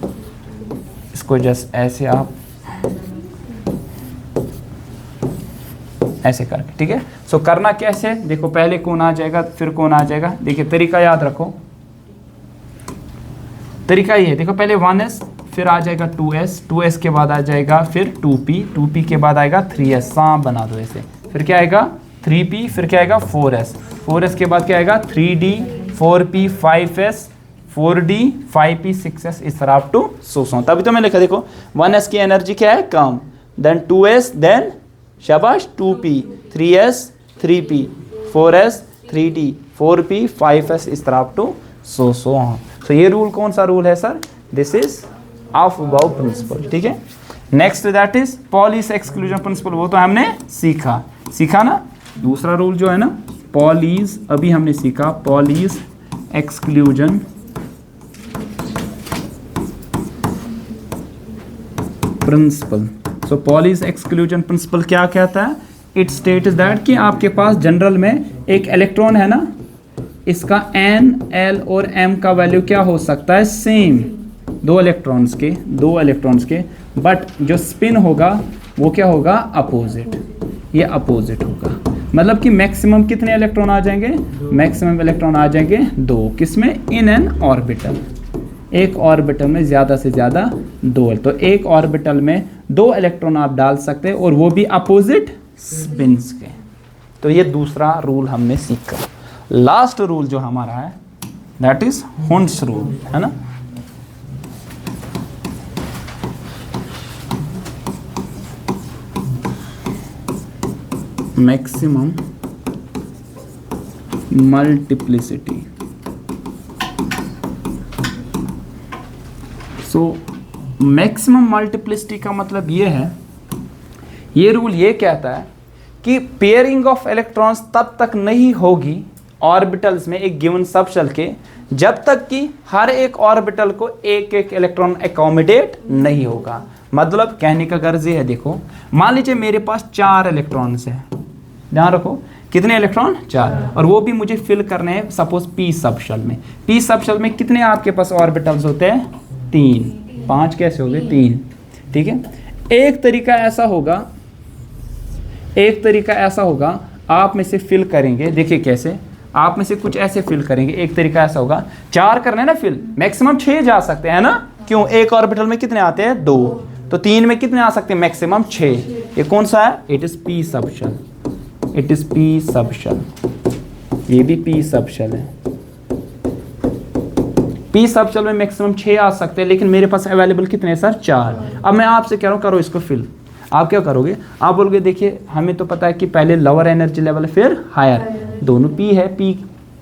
इसको जस्ट ऐसे आप ऐसे करके, ठीक है। सो करना कैसे, देखो पहले कौन आ जाएगा फिर कौन आ जाएगा, देखिए तरीका याद रखो, तरीका ये है, देखो पहले 1s फिर आ जाएगा 2s, 2s के बाद आ जाएगा फिर 2p, 2p के बाद आएगा 3s, सांप बना दो ऐसे, फिर क्या आएगा 3p, फिर क्या आएगा 4s, 4s के बाद क्या आएगा 3d 4p 5s 4d 5p 6s, इस तरह अप टू सो, तभी तो मैंने लिखा, देखो 1s की एनर्जी क्या है, कम, देन 2s, देन शाबाश 2p 3s 3p 4s 3d 4p 5s, इस तरह अप टू सो। तो ये रूल कौन सा रूल है sir, this is Aufbau principle, ठीक है। Next that is Pauli's exclusion principle, वो तो हमने सीखा ना। दूसरा रूल जो है ना पॉलीज, अभी हमने सीखा पॉलीज एक्सक्लूजन प्रिंसिपल। सो पॉलीज एक्सक्लूजन प्रिंसिपल क्या कहता है? इट स्टेट दैट कि आपके पास जनरल में एक इलेक्ट्रॉन है ना, इसका N, L और M का वैल्यू क्या हो सकता है? सेम, दो इलेक्ट्रॉन्स के, बट जो स्पिन होगा वो क्या होगा? अपोजिट, ये अपोजिट होगा। मतलब कि मैक्सिमम कितने इलेक्ट्रॉन आ जाएंगे? मैक्सिमम इलेक्ट्रॉन आ जाएंगे 2, किसमें? इन एन ऑर्बिटल, एक ऑर्बिटल में ज़्यादा से ज़्यादा 2, तो एक ऑर्बिटल में 2 इलेक्ट्रॉन आप डाल सकते हैं और वो भी अपोजिट स्पिन्स के। तो ये दूसरा रूल हमने सीखा। लास्ट रूल जो हमारा है दैट इज हुंड्स रूल, है ना। Maximum multiplicity. So maximum multiplicity का मतलब ये है, ये रूल ये कहता है कि पेयरिंग ऑफ इलेक्ट्रॉन्स तब तक नहीं होगी ऑर्बिटल्स में एक गिवन सबशेल के जब तक कि हर एक ऑर्बिटल को एक एक इलेक्ट्रॉन एकोमोडेट नहीं होगा। मतलब कहने का गर्ज ये है, देखो मान लीजिए मेरे पास 4 इलेक्ट्रॉन्स हैं, ध्यान रखो कितने इलेक्ट्रॉन? 4, और वो भी मुझे फिल करने हैं सपोज पी सबशेल में। पी सबशेल में कितने आपके पास ऑर्बिटल्स होते हैं? 3, 5 कैसे हो गए? 3, ठीक है। एक तरीका ऐसा होगा आप में से फिल करेंगे, देखिए कैसे, आप में से कुछ ऐसे फिल करेंगे। एक तरीका ऐसा होगा, 4 करना है ना फिल, मैक्सिमम 6 जा सकते हैं ना, क्यों? एक ऑर्बिटल में कितने आते हैं? 2, तो 3 में कितने आ सकते हैं? मैक्सिमम 6। ये कौन सा है? It is P subshell, it is P subshell, ये भी पी सबशेल है। पी सबशेल में मैक्सिमम 6 आ सकते हैं, लेकिन मेरे पास अवेलेबल कितने हैं सर? 4। अब मैं आपसे कह रहा हूँ करो इसको फिल, आप क्या करोगे? आप बोलोगे देखिए हमें तो पता है कि पहले लोअर एनर्जी लेवल फिर हायर, दोनों पी है, पी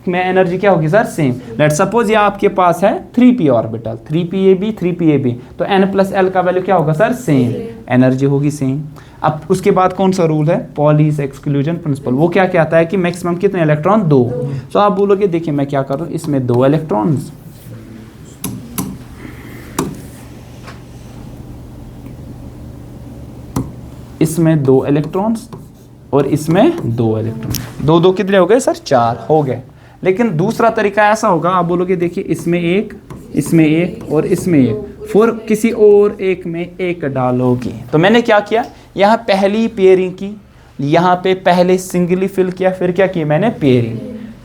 में एनर्जी क्या होगी सर? सेम। लेट सपोज ये आपके पास है 3p ऑर्बिटल, 3pa b, तो n प्लस l का वैल्यू क्या होगा सर? सेम, एनर्जी होगी सेम। अब उसके बाद कौन सा रूल है? Pauli's exclusion principle. वो क्या कहता है कि मैक्सिमम कितने इलेक्ट्रॉन? 2। तो आप बोलोगे देखिए मैं क्या कर रहा हूँ, इसमें 2 इलेक्ट्रॉन्स, इसमें 2 इलेक्ट्रॉन्स और इसमें 2 इलेक्ट्रॉन, 2 कितने हो गए सर? 4 हो गए। लेकिन दूसरा तरीका ऐसा होगा, आप बोलोगे देखिए इसमें एक, इसमें एक और इसमें एक, फिर किसी और एक में एक डालोगे। तो मैंने क्या किया, यहाँ पहली पेयरिंग की, यहाँ पे पहले सिंगली फिल किया, फिर क्या किया मैंने? पेयरिंग।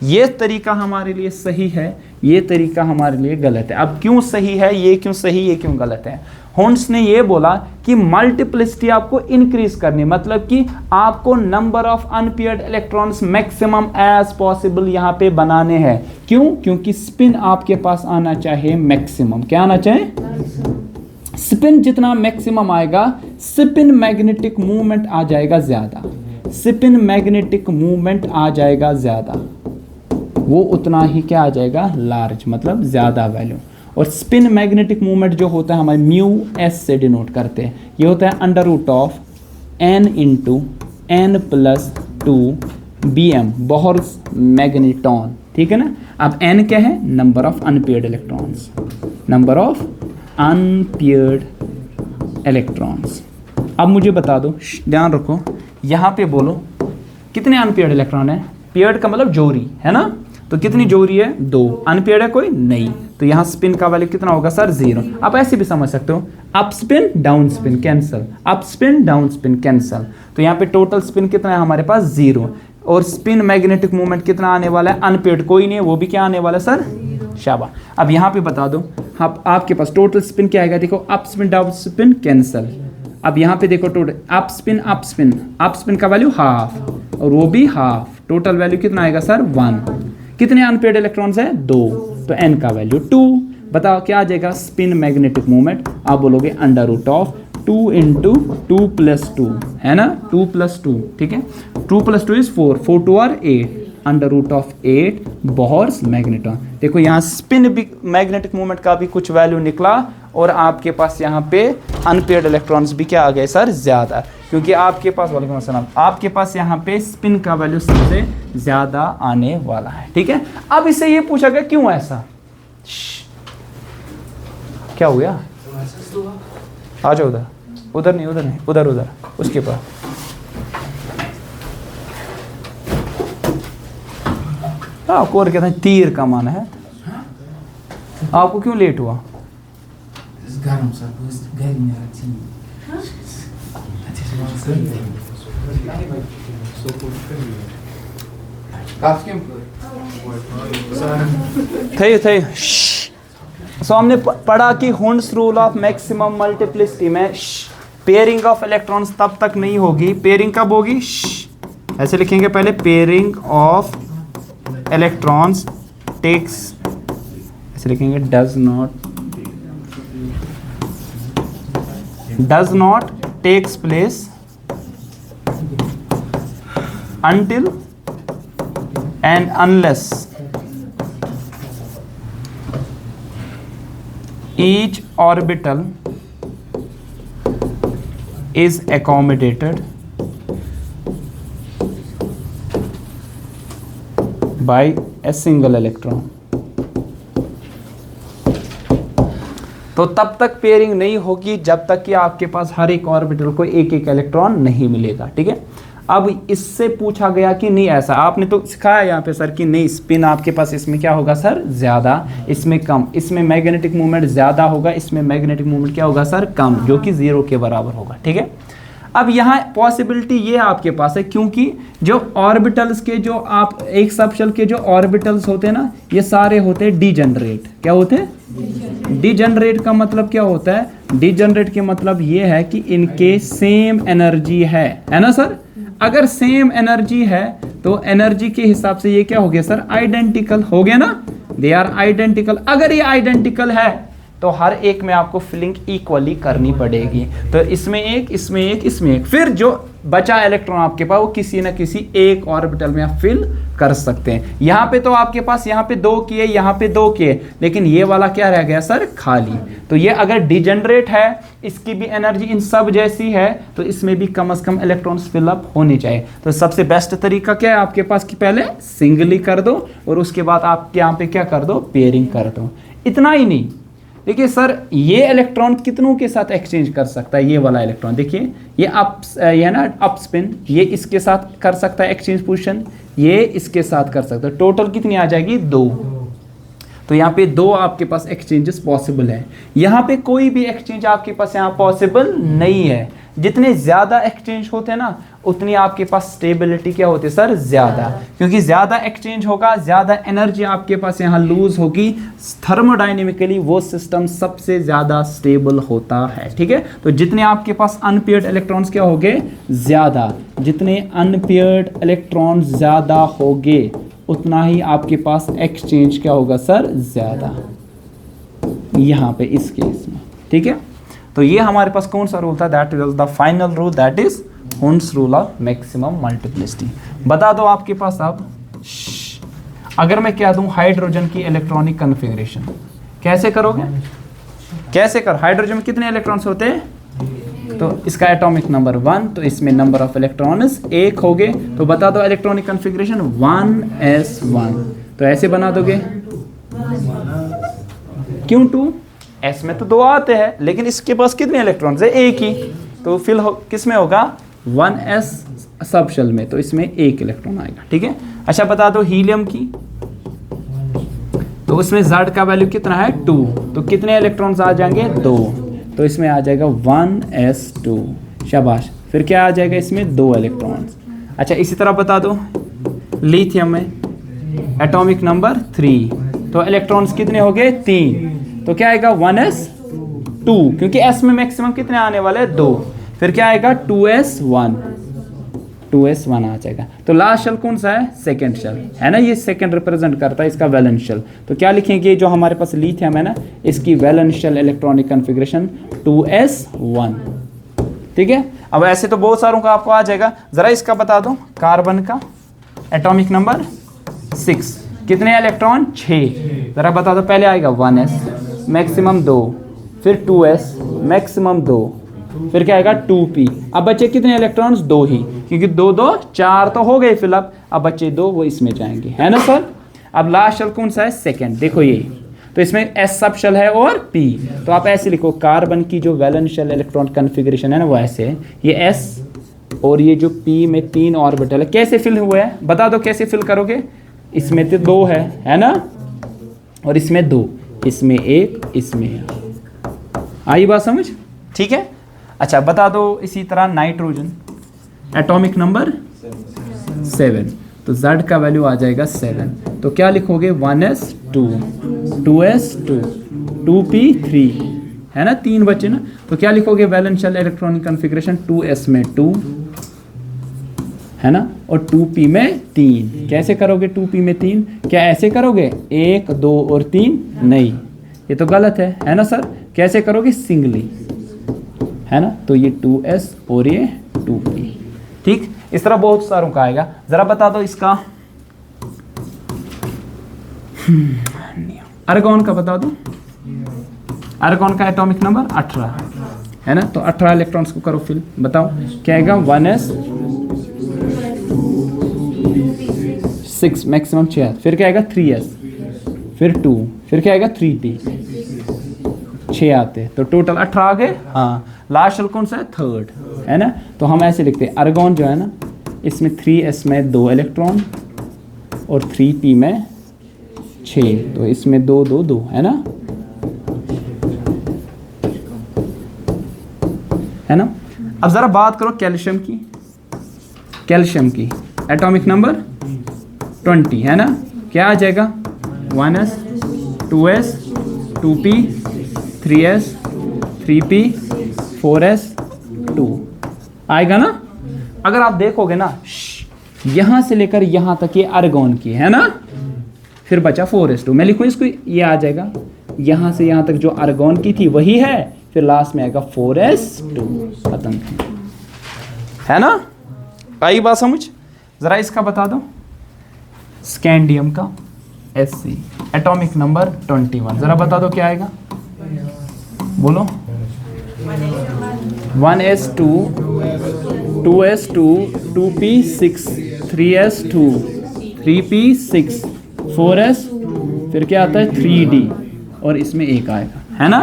ये तरीका हमारे लिए सही है, ये तरीका हमारे लिए गलत है। अब क्यों सही है, ये क्यों सही, ये क्यों गलत है? हुंड्स ने ये बोला कि मल्टीप्लिसिटी आपको इंक्रीज करनी, मतलब कि आपको number of unpaired electrons maximum age possible यहाँ पे बनाने हैं। क्यों? क्योंकि स्पिन आपके पास आना चाहिए मैक्सिमम। क्या आना चाहिए? स्पिन जितना मैक्सिमम आएगा, स्पिन मैग्नेटिक मूवमेंट आ जाएगा ज्यादा, स्पिन मैग्नेटिक मूवमेंट आ जाएगा ज्यादा, वो उतना ही क्या आ जाएगा? लार्ज, मतलब ज्यादा वैल्यू। और स्पिन मैग्नेटिक मूवमेंट जो होता है हमारे म्यू एस से डिनोट करते हैं, ये होता है under root of n into n plus 2 bm, Bohr's magneton, ठीक है ना। अब n क्या है? Number of unpaired electrons, number of unpaired electrons. अब मुझे बता दो, ध्यान रखो, यहाँ पे बोलो कितने अनपेयर्ड इलेक्ट्रॉन है? पेयर्ड का मतलब जोड़ी है ना, तो कितनी जोड़ी है? 2। अनपेयर्ड है कोई? नहीं, तो यहाँ स्पिन का वैल्यू कितना होगा सर? 0। आप ऐसे भी समझ सकते हो, up spin down spin cancel, up spin down spin cancel, तो यहाँ पे टोटल स्पिन कितना है हमारे पास? 0। और स्पिन मैग्नेटिक मूवमेंट कितना आने वाला है? अनपेयर्ड कोई नहीं है, वो भी क्या आने वाला है सर? शाबाश। अब यहाँ पे बता दो, आपके पास टोटल स्पिन क्या आएगा? देखो up spin down spin cancel. अब यहाँ पे देखो total up spin, up spin, up spin का वैल्यू हाफ और वो भी हाफ, टोटल वैल्यू कितना आएगा सर? 1। कितने अनपेयर्ड इलेक्ट्रॉन्स है? 2, तो n का वैल्यू 2। बताओ क्या आ जाएगा? स्पिन मैग्नेटिक मूवमेंट, आप बोलोगे under root of 2 into 2 plus 2, है ना, 2 प्लस 2, ठीक है। 2 plus 2 is 4, 4 2 are 8, √8 Bohr's magnetron. देखो यहाँ स्पिन भी मैग्नेटिक मोमेंट का भी कुछ वैल्यू निकला और आपके पास यहाँ पे अनपेयर्ड इलेक्ट्रॉन्स भी क्या आ गए सर, ज़्यादा, क्योंकि आपके पास वालेकुम अस्सलाम आपके पास यहाँ पे स्पिन का वैल्यू सबसे ज़्यादा आने वाला है। ठीक है, अब इससे ये पूछा गया क्यों ऐसा, क्या हो गया, आ जाओ उधर, उधर नहीं उधर नहीं, उधर उधर उसके पास। आपको और कहते हैं तीर का माना है। आपको क्यों लेट हुआ? थे सो हमने पढ़ा कि Hund's rule of maximum multiplicity में पेयरिंग ऑफ इलेक्ट्रॉन्स तब तक नहीं होगी, पेयरिंग कब होगी, ऐसे लिखेंगे पहले, पेयरिंग ऑफ इलेक्ट्रॉन्स टेक्स, ऐसे लिखेंगे, does not takes place until and unless each orbital is accommodated by a single electron। तो तब तक पेयरिंग नहीं होगी जब तक कि आपके पास हर एक ऑर्बिटल को एक एक इलेक्ट्रॉन नहीं मिलेगा। ठीक है, अब इससे पूछा गया कि नहीं ऐसा, आपने तो सिखाया यहाँ पे सर कि नहीं स्पिन आपके पास इसमें क्या होगा सर, ज़्यादा, इसमें कम, इसमें मैग्नेटिक मूवमेंट ज़्यादा होगा, इसमें मैग्नेटिक मूवमेंट क्या होगा सर, कम, जो कि 0 के बराबर होगा। ठीक है, अब यहाँ पॉसिबिलिटी ये आपके पास है क्योंकि जो ऑर्बिटल्स के जो आप एक सबशेल के जो ऑर्बिटल्स होते हैं ना, ये सारे होते हैं डीजनरेट। क्या होते हैं? डीजनरेट का मतलब क्या होता है? डीजनरेट के मतलब ये है कि इनके सेम एनर्जी है ना सर। अगर सेम एनर्जी है तो एनर्जी के हिसाब से ये क्या हो गया सर, आइडेंटिकल हो गया ना, दे आर आइडेंटिकल। अगर ये आइडेंटिकल है तो हर एक में आपको फिलिंग इक्वली करनी पड़ेगी, तो इसमें एक, इसमें एक, इसमें एक, फिर जो बचा इलेक्ट्रॉन आपके पास वो किसी ना किसी एक ऑर्बिटल में आप फिल कर सकते हैं। यहाँ पे तो आपके पास यहाँ पे 2 किए, यहाँ पे 2 किए, लेकिन ये वाला क्या रह गया सर, खाली। तो ये अगर डिजेनरेट है, इसकी भी एनर्जी इन सब जैसी है, तो इसमें भी कम से कम इलेक्ट्रॉन्स फिलअप होने चाहिए। तो सबसे बेस्ट तरीका क्या है आपके पास कि पहले सिंगली कर दो और उसके बाद आप यहाँ पे क्या कर दो, पेयरिंग कर दो। इतना ही नहीं, देखिए सर ये इलेक्ट्रॉन कितनों के साथ एक्सचेंज कर सकता है, ये वाला इलेक्ट्रॉन देखिए, ये ना अप स्पिन, ये इसके साथ कर सकता है एक्सचेंज पोजीशन, ये इसके साथ कर सकता है, टोटल कितनी आ जाएगी, 2। तो यहाँ पे 2 आपके पास एक्सचेंजेस पॉसिबल है। यहाँ पे कोई भी एक्सचेंज आपके पास यहाँ पॉसिबल नहीं है। जितने ज़्यादा एक्सचेंज होते हैं ना, उतनी आपके पास स्टेबिलिटी क्या होती है सर, ज़्यादा, क्योंकि ज़्यादा एक्सचेंज होगा, ज़्यादा एनर्जी आपके पास यहाँ लूज होगी। थर्मोडाइनेमिकली वो सिस्टम सबसे ज़्यादा स्टेबल होता है। ठीक है, तो जितने आपके पास अनपेयर्ड इलेक्ट्रॉन्स क्या होंगे, ज़्यादा, जितने अनपेयर्ड इलेक्ट्रॉन्स ज़्यादा होंगे उतना ही आपके पास एक्सचेंज क्या होगा सर, ज़्यादा, यहाँ पे इस केस में। ठीक है, तो ये हमारे पास कौन सा रूल था, that is the final rule, that is Hund's rule of maximum multiplicity. बता दो आपके पास अब, अगर मैं क्या दूं हाइड्रोजन की इलेक्ट्रॉनिक कन्फिग्रेशन, कैसे करोगे, कैसे कर, हाइड्रोजन में कितने इलेक्ट्रॉन्स होते हैं, तो इसका एटॉमिक नंबर 1, तो इसमें नंबर ऑफ इलेक्ट्रॉन्स 1 हो गए। तो बता दो इलेक्ट्रॉनिक कन्फिग्रेशन 1s1, तो ऐसे बना दोगे। क्यों 2? S में तो 2 आते हैं, लेकिन इसके पास कितने इलेक्ट्रॉन्स है, 1 ही, तो फिल किस में होगा, 1s सबशेल में, तो इसमें 1 इलेक्ट्रॉन आएगा। ठीक है, अच्छा बता दो हीलियम की, तो उसमें Z का वैल्यू कितना है, 2, तो कितने इलेक्ट्रॉन्स आ जाएंगे, 2, तो इसमें आ जाएगा 1s2, शाबाश। फिर क्या आ जाएगा इसमें, 2 इलेक्ट्रॉन्स। अच्छा इसी तरह बता दो लिथियम में एटॉमिक नंबर 3, तो इलेक्ट्रॉन्स कितने हो गए, 3, तो क्या आएगा 1s2, क्योंकि s में मैक्सिमम कितने आने वाले हैं, 2, फिर क्या आएगा 2s1 आ जाएगा। तो लास्ट शेल कौन सा है, सेकेंड शेल है ना, ये सेकेंड रिप्रेजेंट करता है इसका वैलेंस शेल। तो क्या लिखेंगे, जो हमारे पास लिथियम है ना, इसकी valence shell electronic configuration 2s1। ठीक है, अब ऐसे तो बहुत सारों का आपको आ जाएगा, जरा इसका बता दो कार्बन का एटॉमिक नंबर 6, कितने इलेक्ट्रॉन 6। ज़रा बता दो, पहले आएगा 1s मैक्सिमम 2, फिर 2s मैक्सिमम 2, फिर क्या आएगा 2p। अब बच्चे कितने इलेक्ट्रॉन्स 2 ही, क्योंकि 2 2 4 तो हो गए फिलअप, अब बच्चे 2 वो इसमें जाएंगे, है ना सर। अब लास्ट शेल कौन सा है, सेकेंड, देखो ये, तो इसमें s सब शेल है और p, तो आप ऐसे लिखो कार्बन की जो वैलेंस शेल इलेक्ट्रॉन कन्फिग्रेशन है ना वो ऐसे है, ये s और ये जो p में 3 ऑर्बिटल है, कैसे फिल हुए हैं बता दो, कैसे फिल करोगे, इसमें तो 2 है ना, और इसमें 2, इसमें 1, इसमें, आई बात समझ, ठीक है। अच्छा बता दो इसी तरह नाइट्रोजन एटॉमिक नंबर 7, तो Z का वैल्यू आ जाएगा 7, तो क्या लिखोगे 1s2, 2s2, 2p3, है ना, 3 बचे ना, तो क्या लिखोगे valence shell electronic configuration 2s में 2, है ना, और 2p में 3, कैसे करोगे 2p में 3, क्या ऐसे करोगे 1 2 और 3, नहीं ये तो गलत है ना सर, कैसे करोगे सिंगली, है ना, तो ये 2s और ये 2p, ठीक, इस तरह बहुत सारों का आएगा। जरा बता दो इसका आर्गन का बता दो, आर्गन का एटॉमिक नंबर 18, है ना, तो 18 इलेक्ट्रॉन्स को करो फिल, बताओ क्या आएगा 1s 6 मैक्सिमम 6, फिर क्या आएगा 3s, फिर 2, फिर क्या आएगा 3p, 6 आते, तो टोटल 18 आ गए। हाँ, लास्ट शेल कौन सा है, थर्ड, है ना, तो हम ऐसे लिखते हैं आर्गन जो है ना, इसमें 3s में 2 इलेक्ट्रॉन और 3p में 6, तो इसमें 2 2 2, है ना, है ना। अब ज़रा बात करो कैल्शियम की, कैल्शियम की एटॉमिक नंबर 20, है ना, क्या आ जाएगा 1s 2s 2p 3s 3p 4s 2 आएगा ना। अगर आप देखोगे ना यहाँ से लेकर यहाँ तक ये आर्गन की, है ना, फिर बचा 4s2, मैं लिखूँ इसको, ये आ जाएगा यहाँ से यहाँ तक जो आर्गन की थी वही है, फिर लास्ट में आएगा 4s2, खत्म, है ना, आई बात समझ। ज़रा इसका बता दो स्कैंडियम का Sc एटॉमिक नंबर 21, ज़रा बता दो क्या आएगा, बोलो 1s2 2s2 2p6 3s2 3p6, 4s, फिर क्या आता है 3d, और इसमें 1 आएगा, है ना,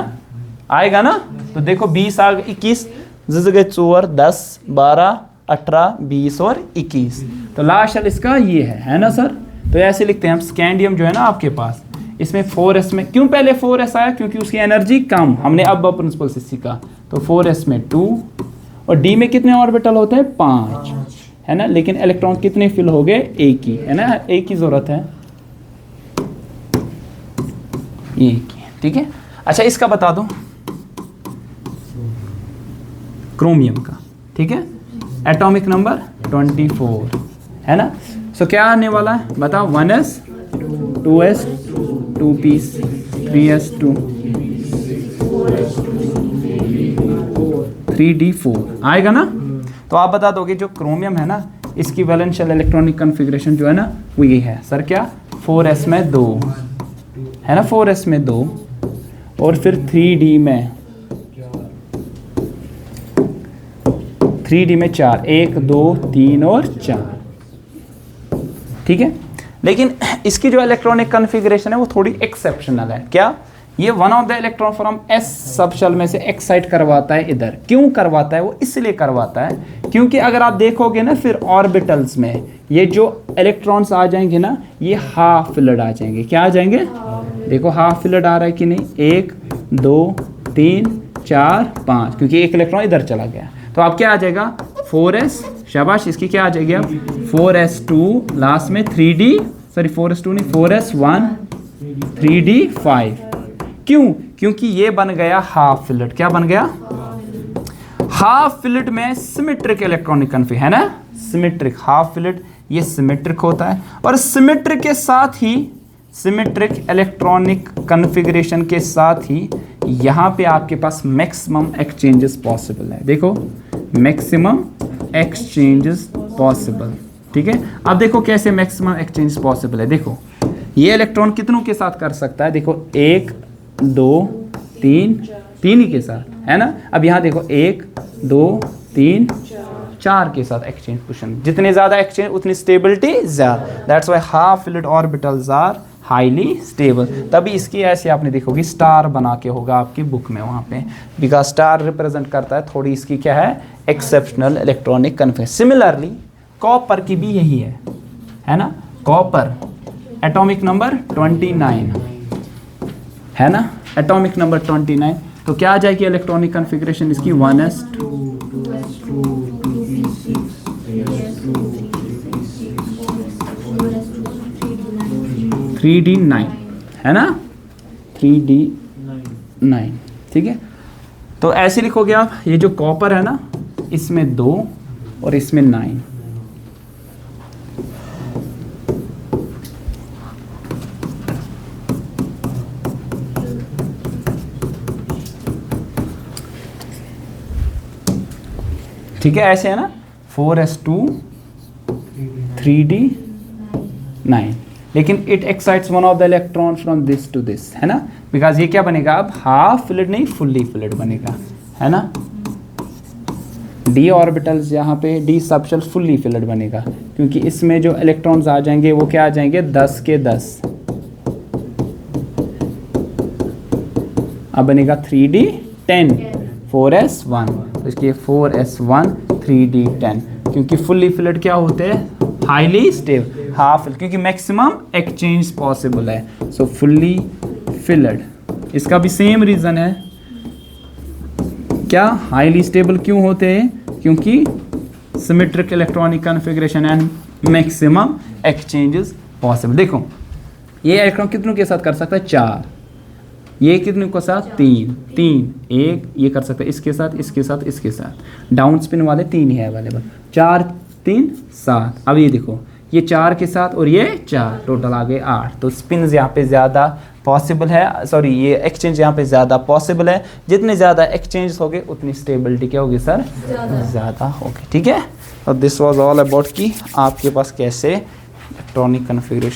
आएगा ना। तो देखो 20 आ गए, 21 जगह 4 10 12 18 20 और 21, तो लास्ट शेल इसका ये है ना सर। तो ऐसे लिखते हैं हम, स्कैंडियम जो है ना आपके पास, इसमें 4s में, क्यों पहले 4s आया, क्योंकि उसकी एनर्जी कम, हमने अब प्रिंसिपल से सीखा, तो 4s में 2, और d में कितने ऑर्बिटल होते हैं 5, है ना, लेकिन इलेक्ट्रॉन कितने फिल हो गए, एक ही, है ना, एक ही ज़रूरत है, एक ही, ठीक है। अच्छा इसका बता दो क्रोमियम का, ठीक है, एटॉमिक नंबर 24, है ना, सो क्या आने वाला है बताओ, 1s 2s 2p 3s2 3d4 आएगा ना। तो आप बता दोगे जो क्रोमियम है ना, इसकी वैलेंस शेल इलेक्ट्रॉनिक कन्फिग्रेशन जो है ना वो ये है सर, क्या 4s में 2, है ना, 4s में 2, और फिर 3d में 3d में 4, 1 2 3 और 4, ठीक है। लेकिन इसकी जो इलेक्ट्रॉनिक कन्फिग्रेशन है वो थोड़ी एक्सेप्शनल है, क्या, ये one of the electron from s subshell में से एक्साइट करवाता है इधर, क्यों करवाता है, वो इसलिए करवाता है क्योंकि अगर आप देखोगे ना फिर ऑर्बिटल्स में ये जो इलेक्ट्रॉन्स आ जाएंगे ना, ये हाफ फिल्ड आ जाएंगे, क्या आ जाएंगे, देखो हाफ फिल्ड आ रहा है कि नहीं, 1 2 3 4 5, क्योंकि एक इलेक्ट्रॉन इधर चला गया, तो अब क्या आ जाएगा 4s, शाबाश, इसकी क्या आ जाएगी अब 4s2, लास्ट में 3d, सॉरी 4s2 नहीं 4s1 3d5, क्यों, क्योंकि ये बन गया हाफ फिल्ड, क्या बन गया, हाफ फिल्ड में सिमेट्रिक इलेक्ट्रॉनिक कन्फिग, है ना, सिमेट्रिक हाफ फिल्ड ये सिमेट्रिक होता है, और सिमेट्रिक के साथ ही सिमेट्रिक इलेक्ट्रॉनिक कन्फिग्रेशन के साथ ही यहाँ पे आपके पास मैक्सिमम एक्सचेंजेस पॉसिबल है, देखो मैक्सिमम एक्सचेंजेस पॉसिबल, ठीक है। अब देखो कैसे मैक्सिमम एक्सचेंज पॉसिबल है। देखो ये इलेक्ट्रॉन कितनों के साथ कर सकता है, देखो 1 2 3 3 ही के साथ, है ना। अब यहाँ देखो 1 2 3 4 के साथ एक्सचेंज पोजीशन, जितने ज़्यादा एक्सचेंज उतनी स्टेबिलिटी ज़्यादा। That's why half filled orbitals are highly stable. तभी इसकी ऐसे आपने देखोगे स्टार बना के होगा आपकी बुक में वहाँ पे, बिकॉज स्टार रिप्रेजेंट करता है थोड़ी इसकी क्या है, exceptional electronic configuration. Similarly copper की भी यही है ना। कॉपर एटॉमिक नंबर 29 है ना, एटॉमिक नंबर 29। तो क्या आ जाएगी इलेक्ट्रॉनिक कन्फिगरेशन इसकी 1s2 3d9 है ना, 3d9, ठीक है। तो ऐसे लिखोगे आप, ये जो कॉपर है ना इसमें 2 और इसमें 9, ठीक है, ऐसे है ना 4s2 3d9। लेकिन it excites one of the electron from this to this, है ना, बिकॉज ये क्या बनेगा अब, हाफ फिल्ड नहीं फुल्ली फिल्ड बनेगा, है ना। डी ऑर्बिटल्स यहाँ पे डी सबशेल फुल्ली फिल्ड बनेगा, क्योंकि इसमें जो इलेक्ट्रॉन्स आ जाएंगे वो क्या आ जाएंगे 10 के 10। अब बनेगा 3d10 4s1, तो इसके 4s1 3d10, क्योंकि फुल्ली फिल्ड क्या होते हैं, हाईली स्टेबल, हाफ, क्योंकि मैक्सिमम एक्सचेंज पॉसिबल है। सो फुल्ली फिल्ड, इसका भी सेम रीज़न है, क्या हाईली स्टेबल क्यों होते हैं, क्योंकि symmetric electronic configuration and maximum exchanges possible. देखो ये इलेक्ट्रॉन कितनों के साथ कर सकता है, 4, ये कितने के साथ 3 3, एक ये कर सकता है इसके साथ इसके साथ इसके साथ, डाउन स्पिन वाले 3 ही है अवेलेबल, 4 3 7। अब ये देखो ये 4 के साथ और ये 4, टोटल आ गए 8। तो स्पिन यहाँ पे ज़्यादा पॉसिबल है, सॉरी ये एक्सचेंज यहाँ पे ज़्यादा पॉसिबल है। जितने ज़्यादा एक्सचेंज होगे उतनी स्टेबिलिटी क्या होगी सर, ज़्यादा होगी, ठीक है। और दिस वाज ऑल अबाउट कि आपके पास कैसे इलेक्ट्रॉनिक कन्फिग्रेशन